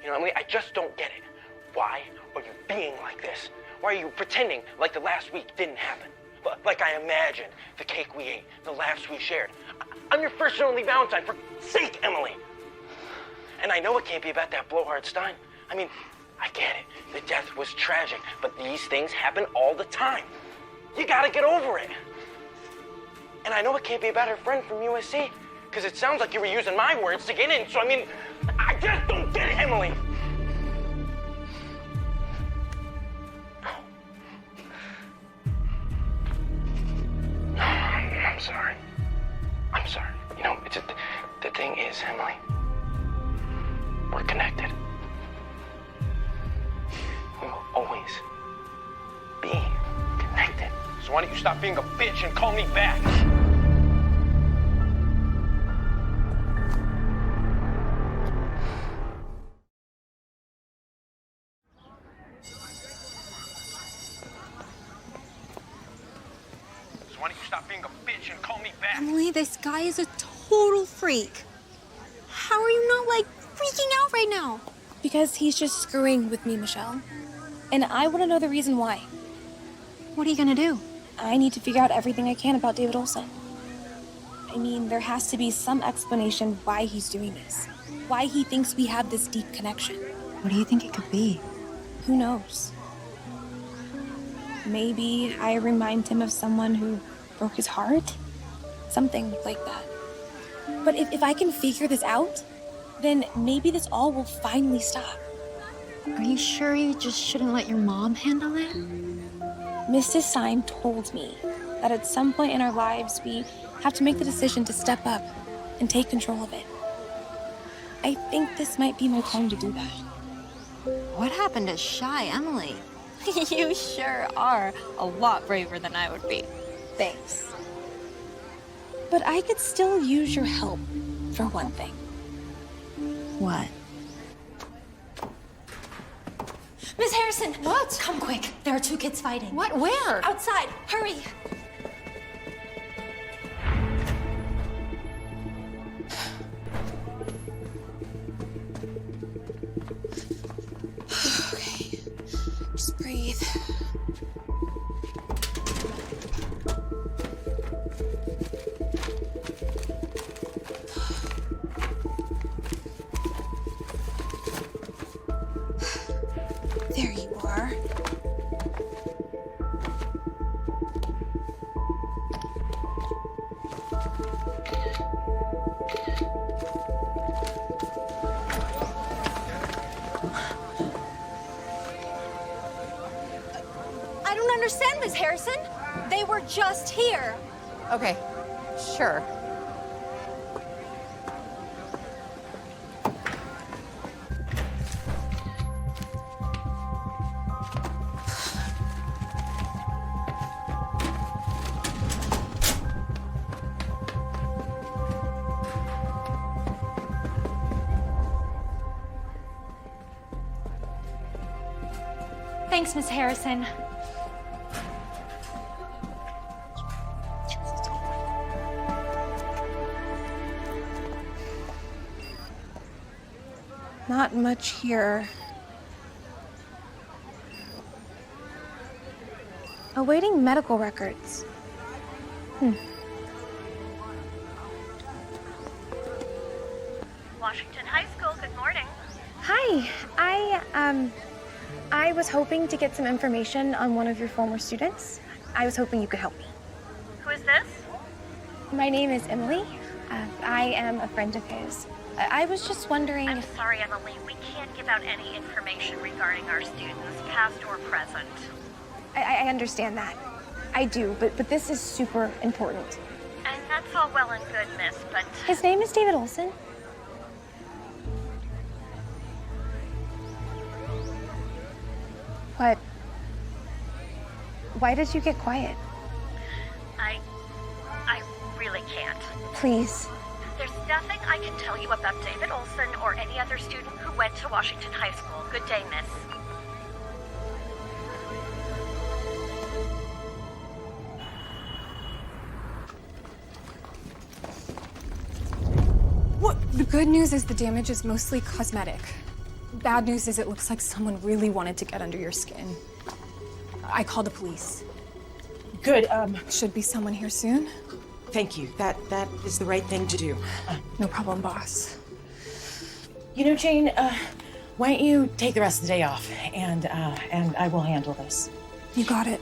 You know, Emily, I just don't get it. Why are you being like this? Why are you pretending like the last week didn't happen? Like I imagined the cake we ate, the laughs we shared. I'm your first and only Valentine, for sake, Emily. And I know it can't be about that blowhard Stein. I mean, I get it. The death was tragic, but these things happen all the time. You gotta get over it. And I know it can't be about her friend from USC, because it sounds like you were using my words to get in. So, I mean, I just don't get it, Emily. I'm sorry. I'm sorry. You know, the thing is, Emily, we're connected. We will always being connected. So why don't you stop being a bitch and call me back? So why don't you stop being a bitch and call me back? Emily, this guy is a total freak. How are you not, like, freaking out right now? Because he's just screwing with me, Michelle. And I want to know the reason why. What are you gonna do? I need to figure out everything I can about David Olson. I mean, there has to be some explanation why he's doing this. Why he thinks we have this deep connection. What do you think it could be? Who knows? Maybe I remind him of someone who broke his heart? Something like that. But if I can figure this out, then maybe this all will finally stop. Are you sure you just shouldn't let your mom handle it? Mrs. Stein told me that at some point in our lives, we have to make the decision to step up and take control of it. I think this might be my time to do that. What happened to shy Emily? You sure are a lot braver than I would be. Thanks. But I could still use your help, for one thing. What? Miss Harrison! What? Come quick. There are 2 kids fighting. What? Where? Outside. Hurry. Okay. Just breathe. There you are. I don't understand, Miss Harrison. They were just here. Okay, sure. Thanks, Miss Harrison. Not much here. Awaiting medical records. Washington High School, good morning. Hi, I was hoping to get some information on one of your former students. I was hoping you could help me. Who is this? My name is Emily. I am a friend of his. I was just wondering. I'm sorry, Emily. We can't give out any information regarding our students, past or present. I understand that. I do, but this is super important. And that's all well and good, miss, but... His name is David Olson. What? Why did you get quiet? I really can't. Please. There's nothing I can tell you about David Olson or any other student who went to Washington High School. Good day, miss. What? The good news is the damage is mostly cosmetic. Bad news is it looks like someone really wanted to get under your skin. I called the police. Good, Should be someone here soon. Thank you. That is the right thing to do. No problem, boss. You know, Jane, why don't you take the rest of the day off, and I will handle this. You got it.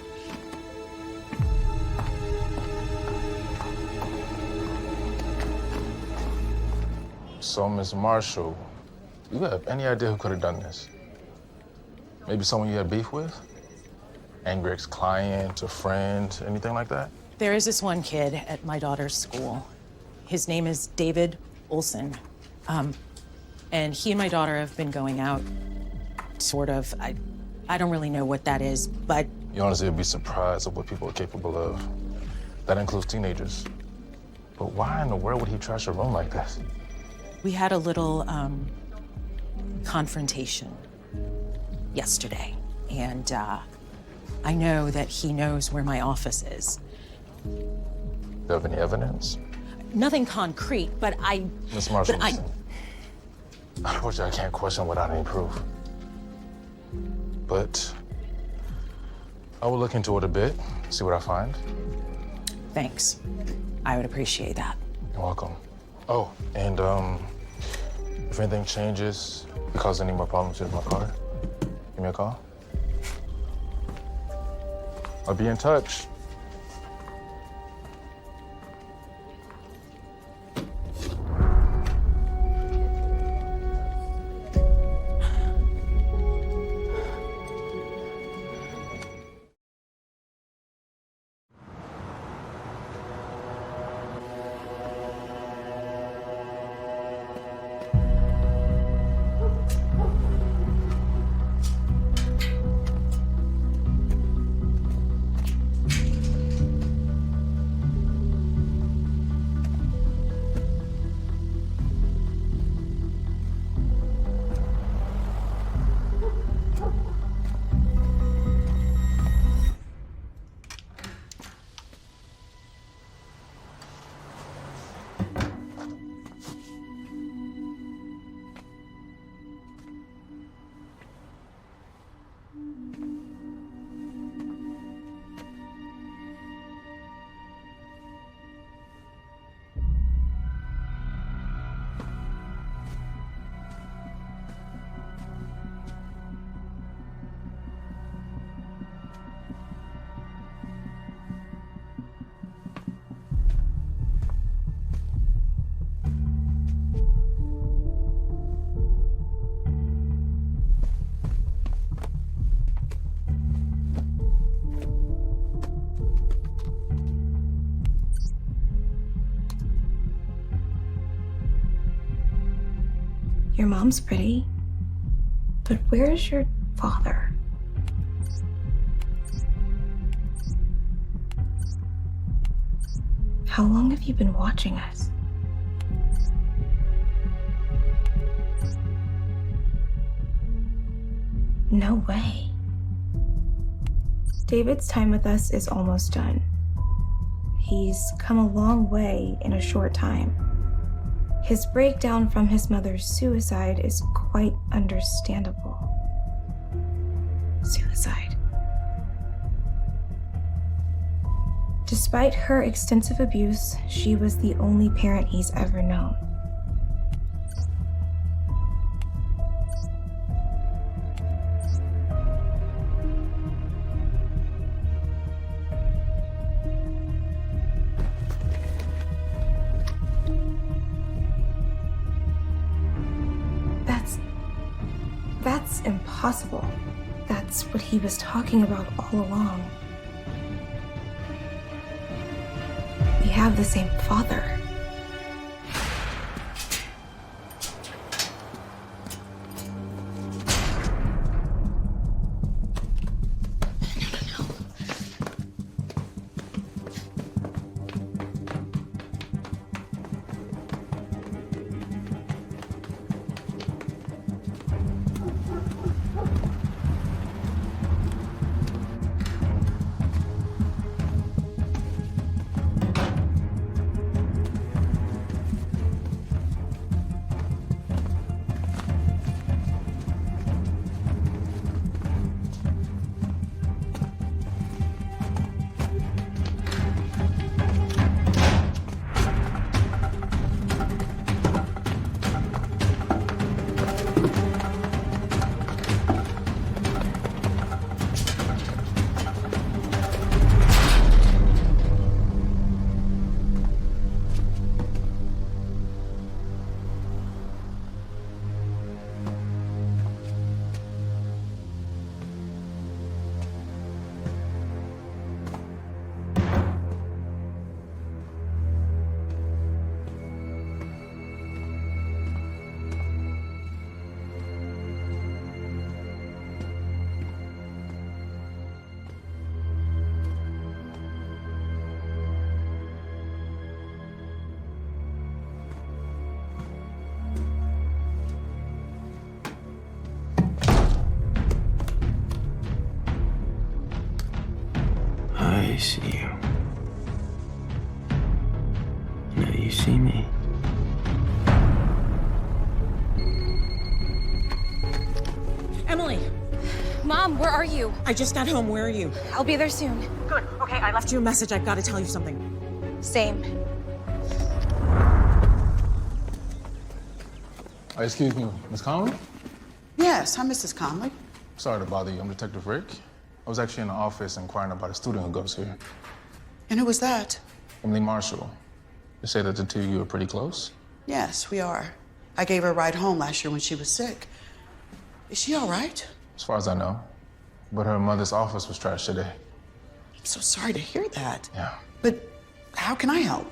So, Miss Marshall, you have any idea who could have done this? Maybe someone you had beef with? Angry ex-client, a friend, anything like that? There is this one kid at my daughter's school. His name is David Olson. And he and my daughter have been going out, sort of. I don't really know what that is, but You honestly would be surprised at what people are capable of. That includes teenagers. But why in the world would he trash a room like this? We had a little confrontation yesterday, and I know that he knows where my office is. Do you have any evidence? Nothing concrete, but I... Miss Marshall, but listen. Unfortunately, I can't question without any proof. But I will look into it a bit, see what I find. Thanks. I would appreciate that. You're welcome. Oh, and if anything changes, cause any more problems with my car, give me a call. I'll be in touch. Your mom's pretty, but where's your father? How long have you been watching us? No way. David's time with us is almost done. He's come a long way in a short time. His breakdown from his mother's suicide is quite understandable. Suicide. Despite her extensive abuse, she was the only parent he's ever known. That's impossible. That's what he was talking about all along. We have the same father. they see you. Now you see me. Emily! Mom, where are you? I just got home. Where are you? I'll be there soon. Good. Okay, I left you a message. I've got to tell you something. Same. Excuse me, Miss Conley? Yes, I'm Mrs. Conley. Sorry to bother you. I'm Detective Rick. I was actually in the office inquiring about a student who goes here. And who was that? Emily Marshall. They say that the two of you are pretty close. Yes, we are. I gave her a ride home last year when she was sick. Is she all right? As far as I know. But her mother's office was trashed today. I'm so sorry to hear that. Yeah. But how can I help?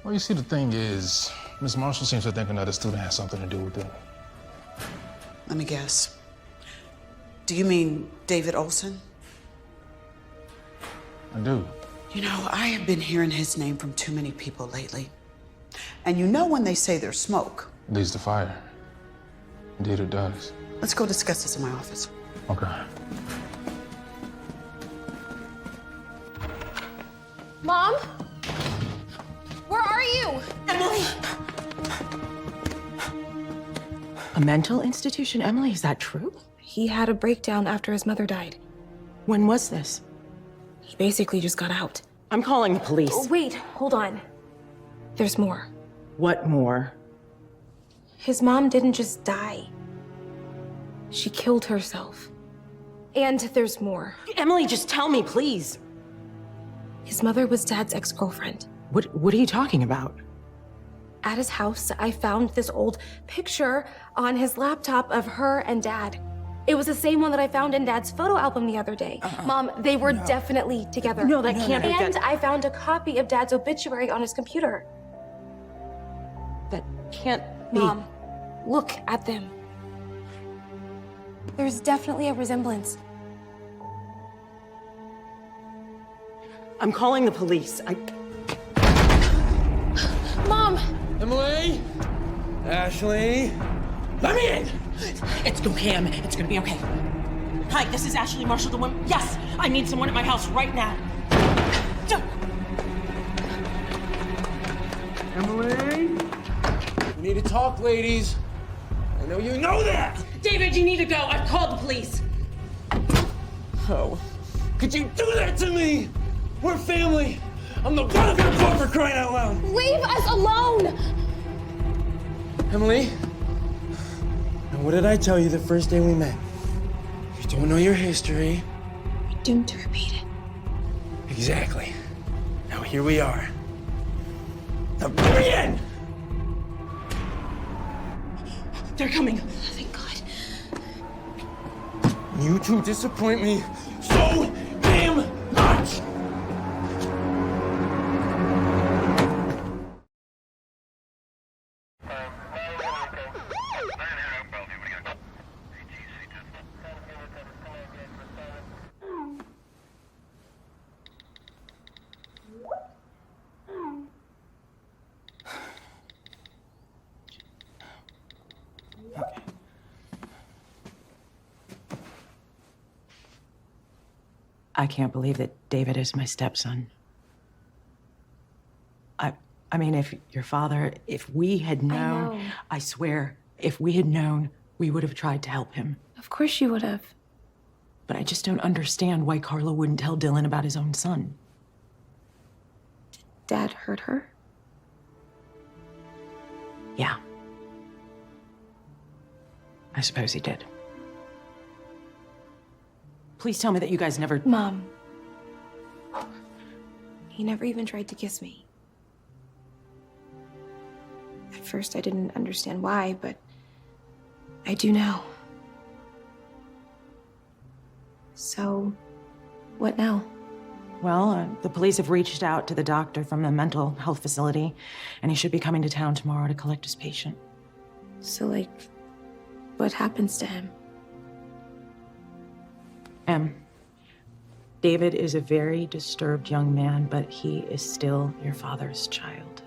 Well, you see, the thing is, Miss Marshall seems to think another student has something to do with it. Let me guess. Do you mean David Olson? I do. You know, I have been hearing his name from too many people lately. And you know when they say there's smoke. Leads to fire. Indeed it does. Let's go discuss this in my office. Okay. Mom? Where are you? Emily! A mental institution, Emily? Is that true? He had a breakdown after his mother died. When was this? He basically just got out. I'm calling the police. Oh, wait, hold on. There's more. What more? His mom didn't just die. She killed herself. And there's more. Emily, just tell me, please. His mother was Dad's ex-girlfriend. What are you talking about? At his house, I found this old picture on his laptop of her and Dad. It was the same one that I found in Dad's photo album the other day. Mom, they were definitely together. No, that can't be. And I found a copy of Dad's obituary on his computer. That can't be. Mom, look at them. There's definitely a resemblance. I'm calling the police. Mom! Emily? Ashley? Let me in! It's okay, Em. It's gonna be okay. Hi, this is Ashley Marshall, the woman. Yes, I need someone at my house right now. Emily? We need to talk, ladies. I know you know that! David, you need to go. I've called the police. Oh, could you do that to me? We're family. I'm the one of your blood, for crying out loud. Leave us alone! Emily, and what did I tell you the first day we met? You don't know your history. You're doomed to repeat it. Exactly. Now here we are. Now get me in! They're coming. Thank God. You two disappoint me so damn much! I can't believe that David is my stepson. I mean, if your father, if we had known, I swear, if we had known, we would have tried to help him. Of course you would have. But I just don't understand why Carlo wouldn't tell Dylan about his own son. Dad hurt her? Yeah. I suppose he did. Please tell me that you guys never... Mom. He never even tried to kiss me. At first, I didn't understand why, but I do now. So, what now? Well, the police have reached out to the doctor from the mental health facility, and he should be coming to town tomorrow to collect his patient. So, like, what happens to him? David is a very disturbed young man, but he is still your father's child.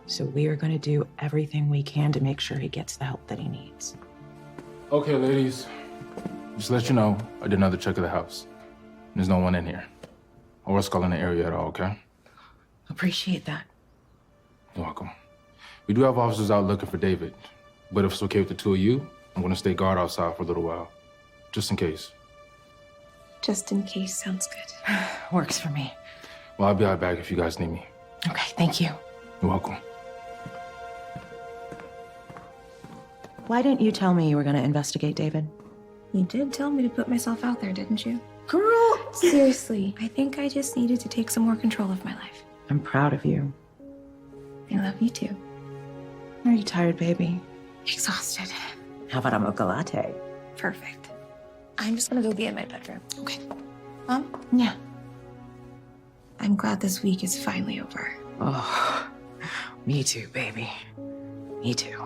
So we are going to do everything we can to make sure he gets the help that he needs. Okay, ladies. Just to let you know, I did another check of the house. There's no one in here. or us calling the area at all, okay? Appreciate that. You're welcome. We do have officers out looking for David, but if it's okay with the two of you, I'm gonna stay guard outside for a little while, just in case. Just in case sounds good. Works for me. Well, I'll be right back if you guys need me. Okay, thank you. You're welcome. Why didn't you tell me you were going to investigate David? You did tell me to put myself out there, didn't you? Girl! Seriously, I think I just needed to take some more control of my life. I'm proud of you. I love you too. Are you tired, baby? Exhausted. How about a mocha latte? Perfect. I'm just gonna go be in my bedroom. Okay. Mom? Yeah. I'm glad this week is finally over. Oh, me too, baby. Me too.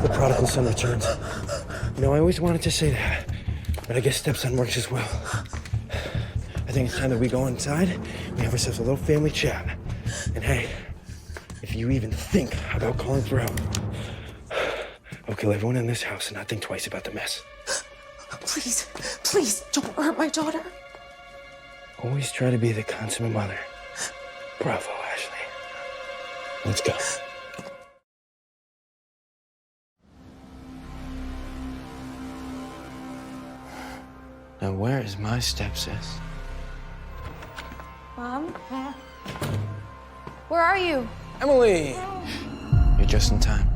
The prodigal son returns. You know, I always wanted to say that, but I guess stepson works as well. I think it's time that we go inside, we have ourselves a little family chat. And hey, if you even think about calling for help, I'll kill everyone in this house and not think twice about the mess. Please, please don't hurt my daughter. Always try to be the consummate mother. Bravo, Ashley. Let's go. Now, where is my stepsis? Mom? Where are you? Emily! You're just in time.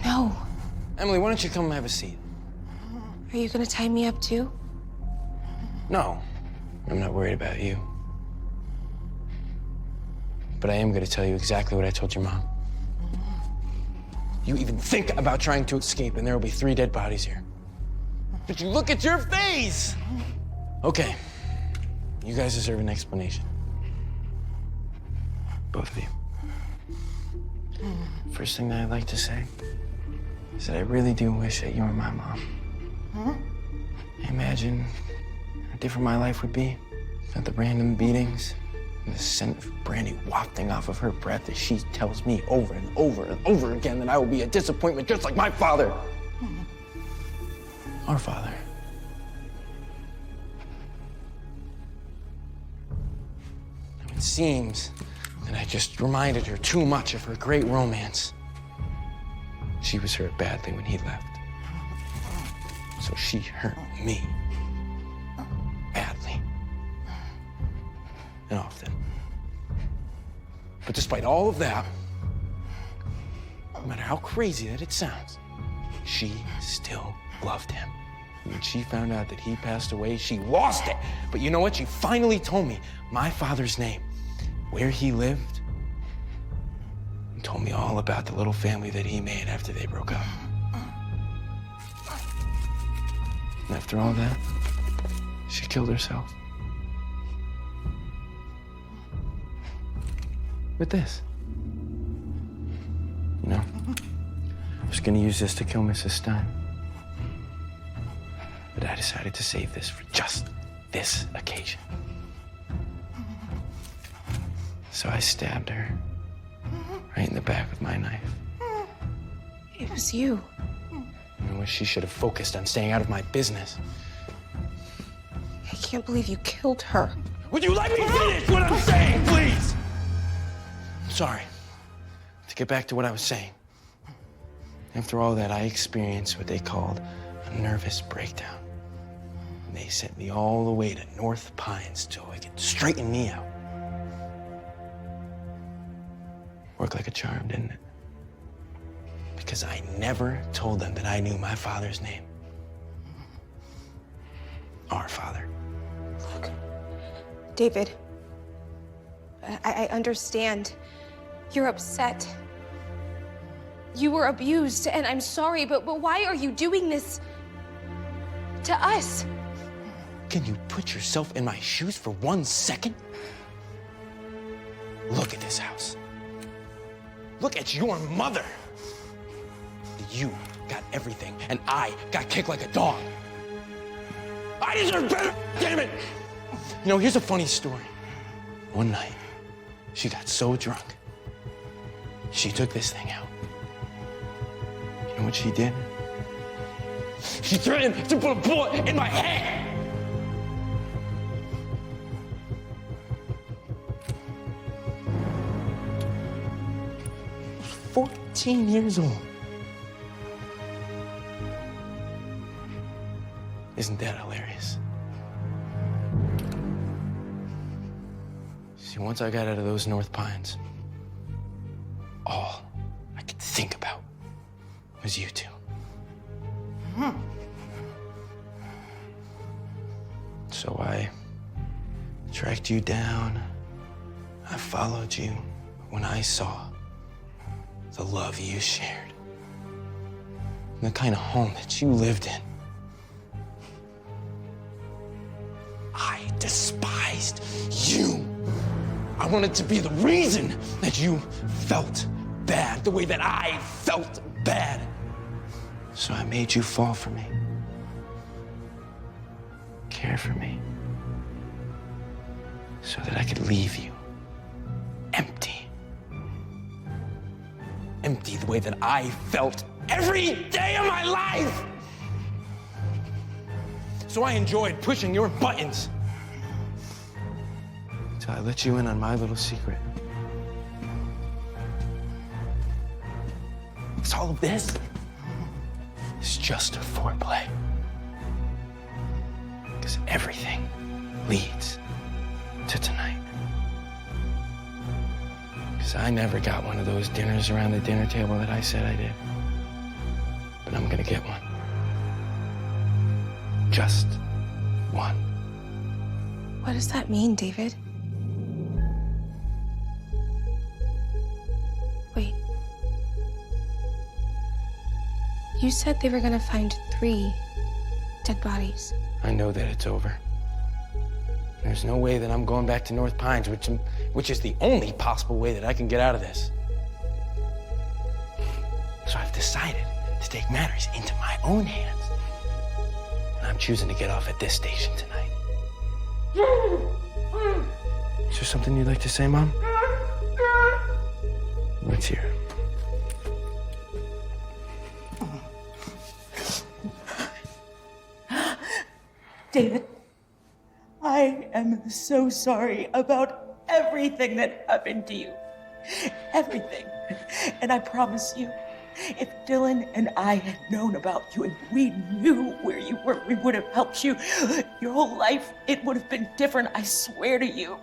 No. Emily, why don't you come have a seat? Are you gonna tie me up too? No, I'm not worried about you. But I am going to tell you exactly what I told your mom. You even think about trying to escape, and there will be 3 dead bodies here. But you look at your face! Okay, you guys deserve an explanation. Both of you. First thing that I'd like to say is that I really do wish that you were my mom. Imagine how different my life would be without the random beatings and the scent of brandy wafting off of her breath as she tells me over and over and over again that I will be a disappointment just like my father. Our father. Now, it seems that I just reminded her too much of her great romance. She was hurt badly when he left. So she hurt me. Badly. And often. But despite all of that, no matter how crazy that it sounds, she still loved him. When she found out that he passed away, she lost it. But you know what? She finally told me my father's name, where he lived, and told me all about the little family that he made after they broke up. And after all that, she killed herself. With this. You know, I was gonna use this to kill Mrs. Stein. But I decided to save this for just this occasion. So I stabbed her right in the back with my knife. It was you. I wish she should have focused on staying out of my business. I can't believe you killed her. Would you let me finish what I'm saying, please? Sorry. To get back to what I was saying. After all that, I experienced what they called a nervous breakdown. And they sent me all the way to North Pines so I could straighten me out. Worked like a charm, didn't it? Because I never told them that I knew my father's name. Our father. Look, David, I understand. You're upset. You were abused, and I'm sorry, but why are you doing this to us? Can you put yourself in my shoes for 1 second? Look at this house. Look at your mother. You got everything, and I got kicked like a dog. I deserve better, damn it! You know, here's a funny story. One night, she got so drunk, she took this thing out. You know what she did? She threatened to put a bullet in my head! 14 years old. Isn't that hilarious? See, once I got out of those North Pines, all I could think about was you two. So I tracked you down. I followed you when I saw the love you shared, the kind of home that you lived in. I despised you. I wanted to be the reason that you felt bad, the way that I felt bad. So I made you fall for me, care for me, so that I could leave you empty. Empty the way that I felt every day of my life. So I enjoyed pushing your buttons until I let you in on my little secret. It's all of this is just a foreplay. Because everything leads to tonight. Because I never got one of those dinners around the dinner table that I said I did. But I'm gonna get one. Just one. What does that mean, David? Wait. You said they were gonna find 3 dead bodies. I know that it's over. There's no way that I'm going back to North Pines, which is the only possible way that I can get out of this. So I've decided to take matters into my own hands. And I'm choosing to get off at this station tonight. Is there something you'd like to say, Mom? Let's hear it. David, I am so sorry about everything that happened to you. Everything. And I promise you, if Dylan and I had known about you and we knew where you were, we would have helped you. Your whole life, it would have been different, I swear to you.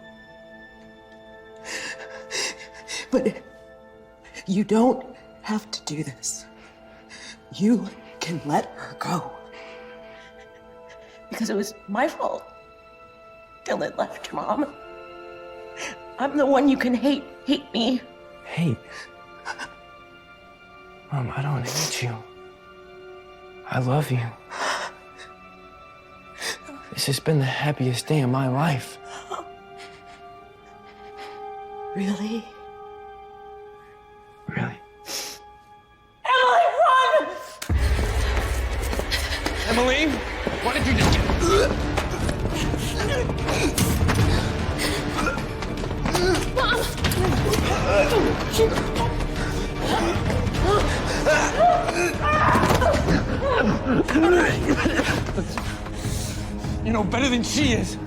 But you don't have to do this. You can let her go. Because it was my fault. Dylan left your mom. I'm the one you can hate. Hate me. Hate? Mom, I don't hate you. I love you. This has been the happiest day of my life. Really? Really? Emily, run! Emily, why did you just get... Mom! You know better than she is.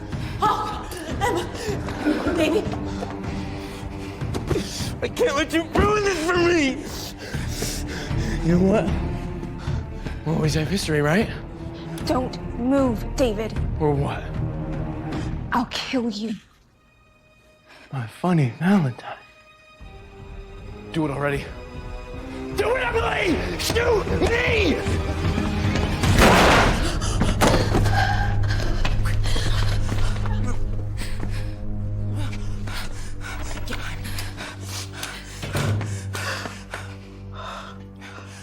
Oh, Emma, baby. I can't let you ruin this for me. You know what? We'll always have history, right? Don't move, David. Or what? I'll kill you. My funny Valentine. Do it already. Do it, Emily! Shoot me!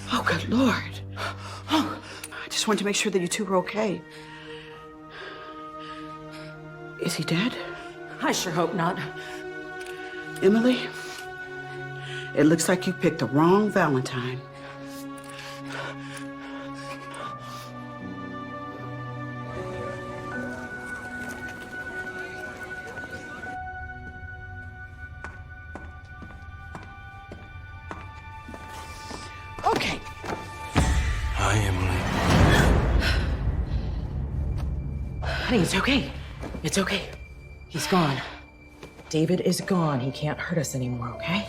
Oh, good Lord. Oh, I just wanted to make sure that you two were okay. Is he dead? I sure hope not. Emily, it looks like you picked the wrong Valentine. Okay. Hi, Emily. Honey, it's okay. It's okay. He's gone. David is gone. He can't hurt us anymore, okay?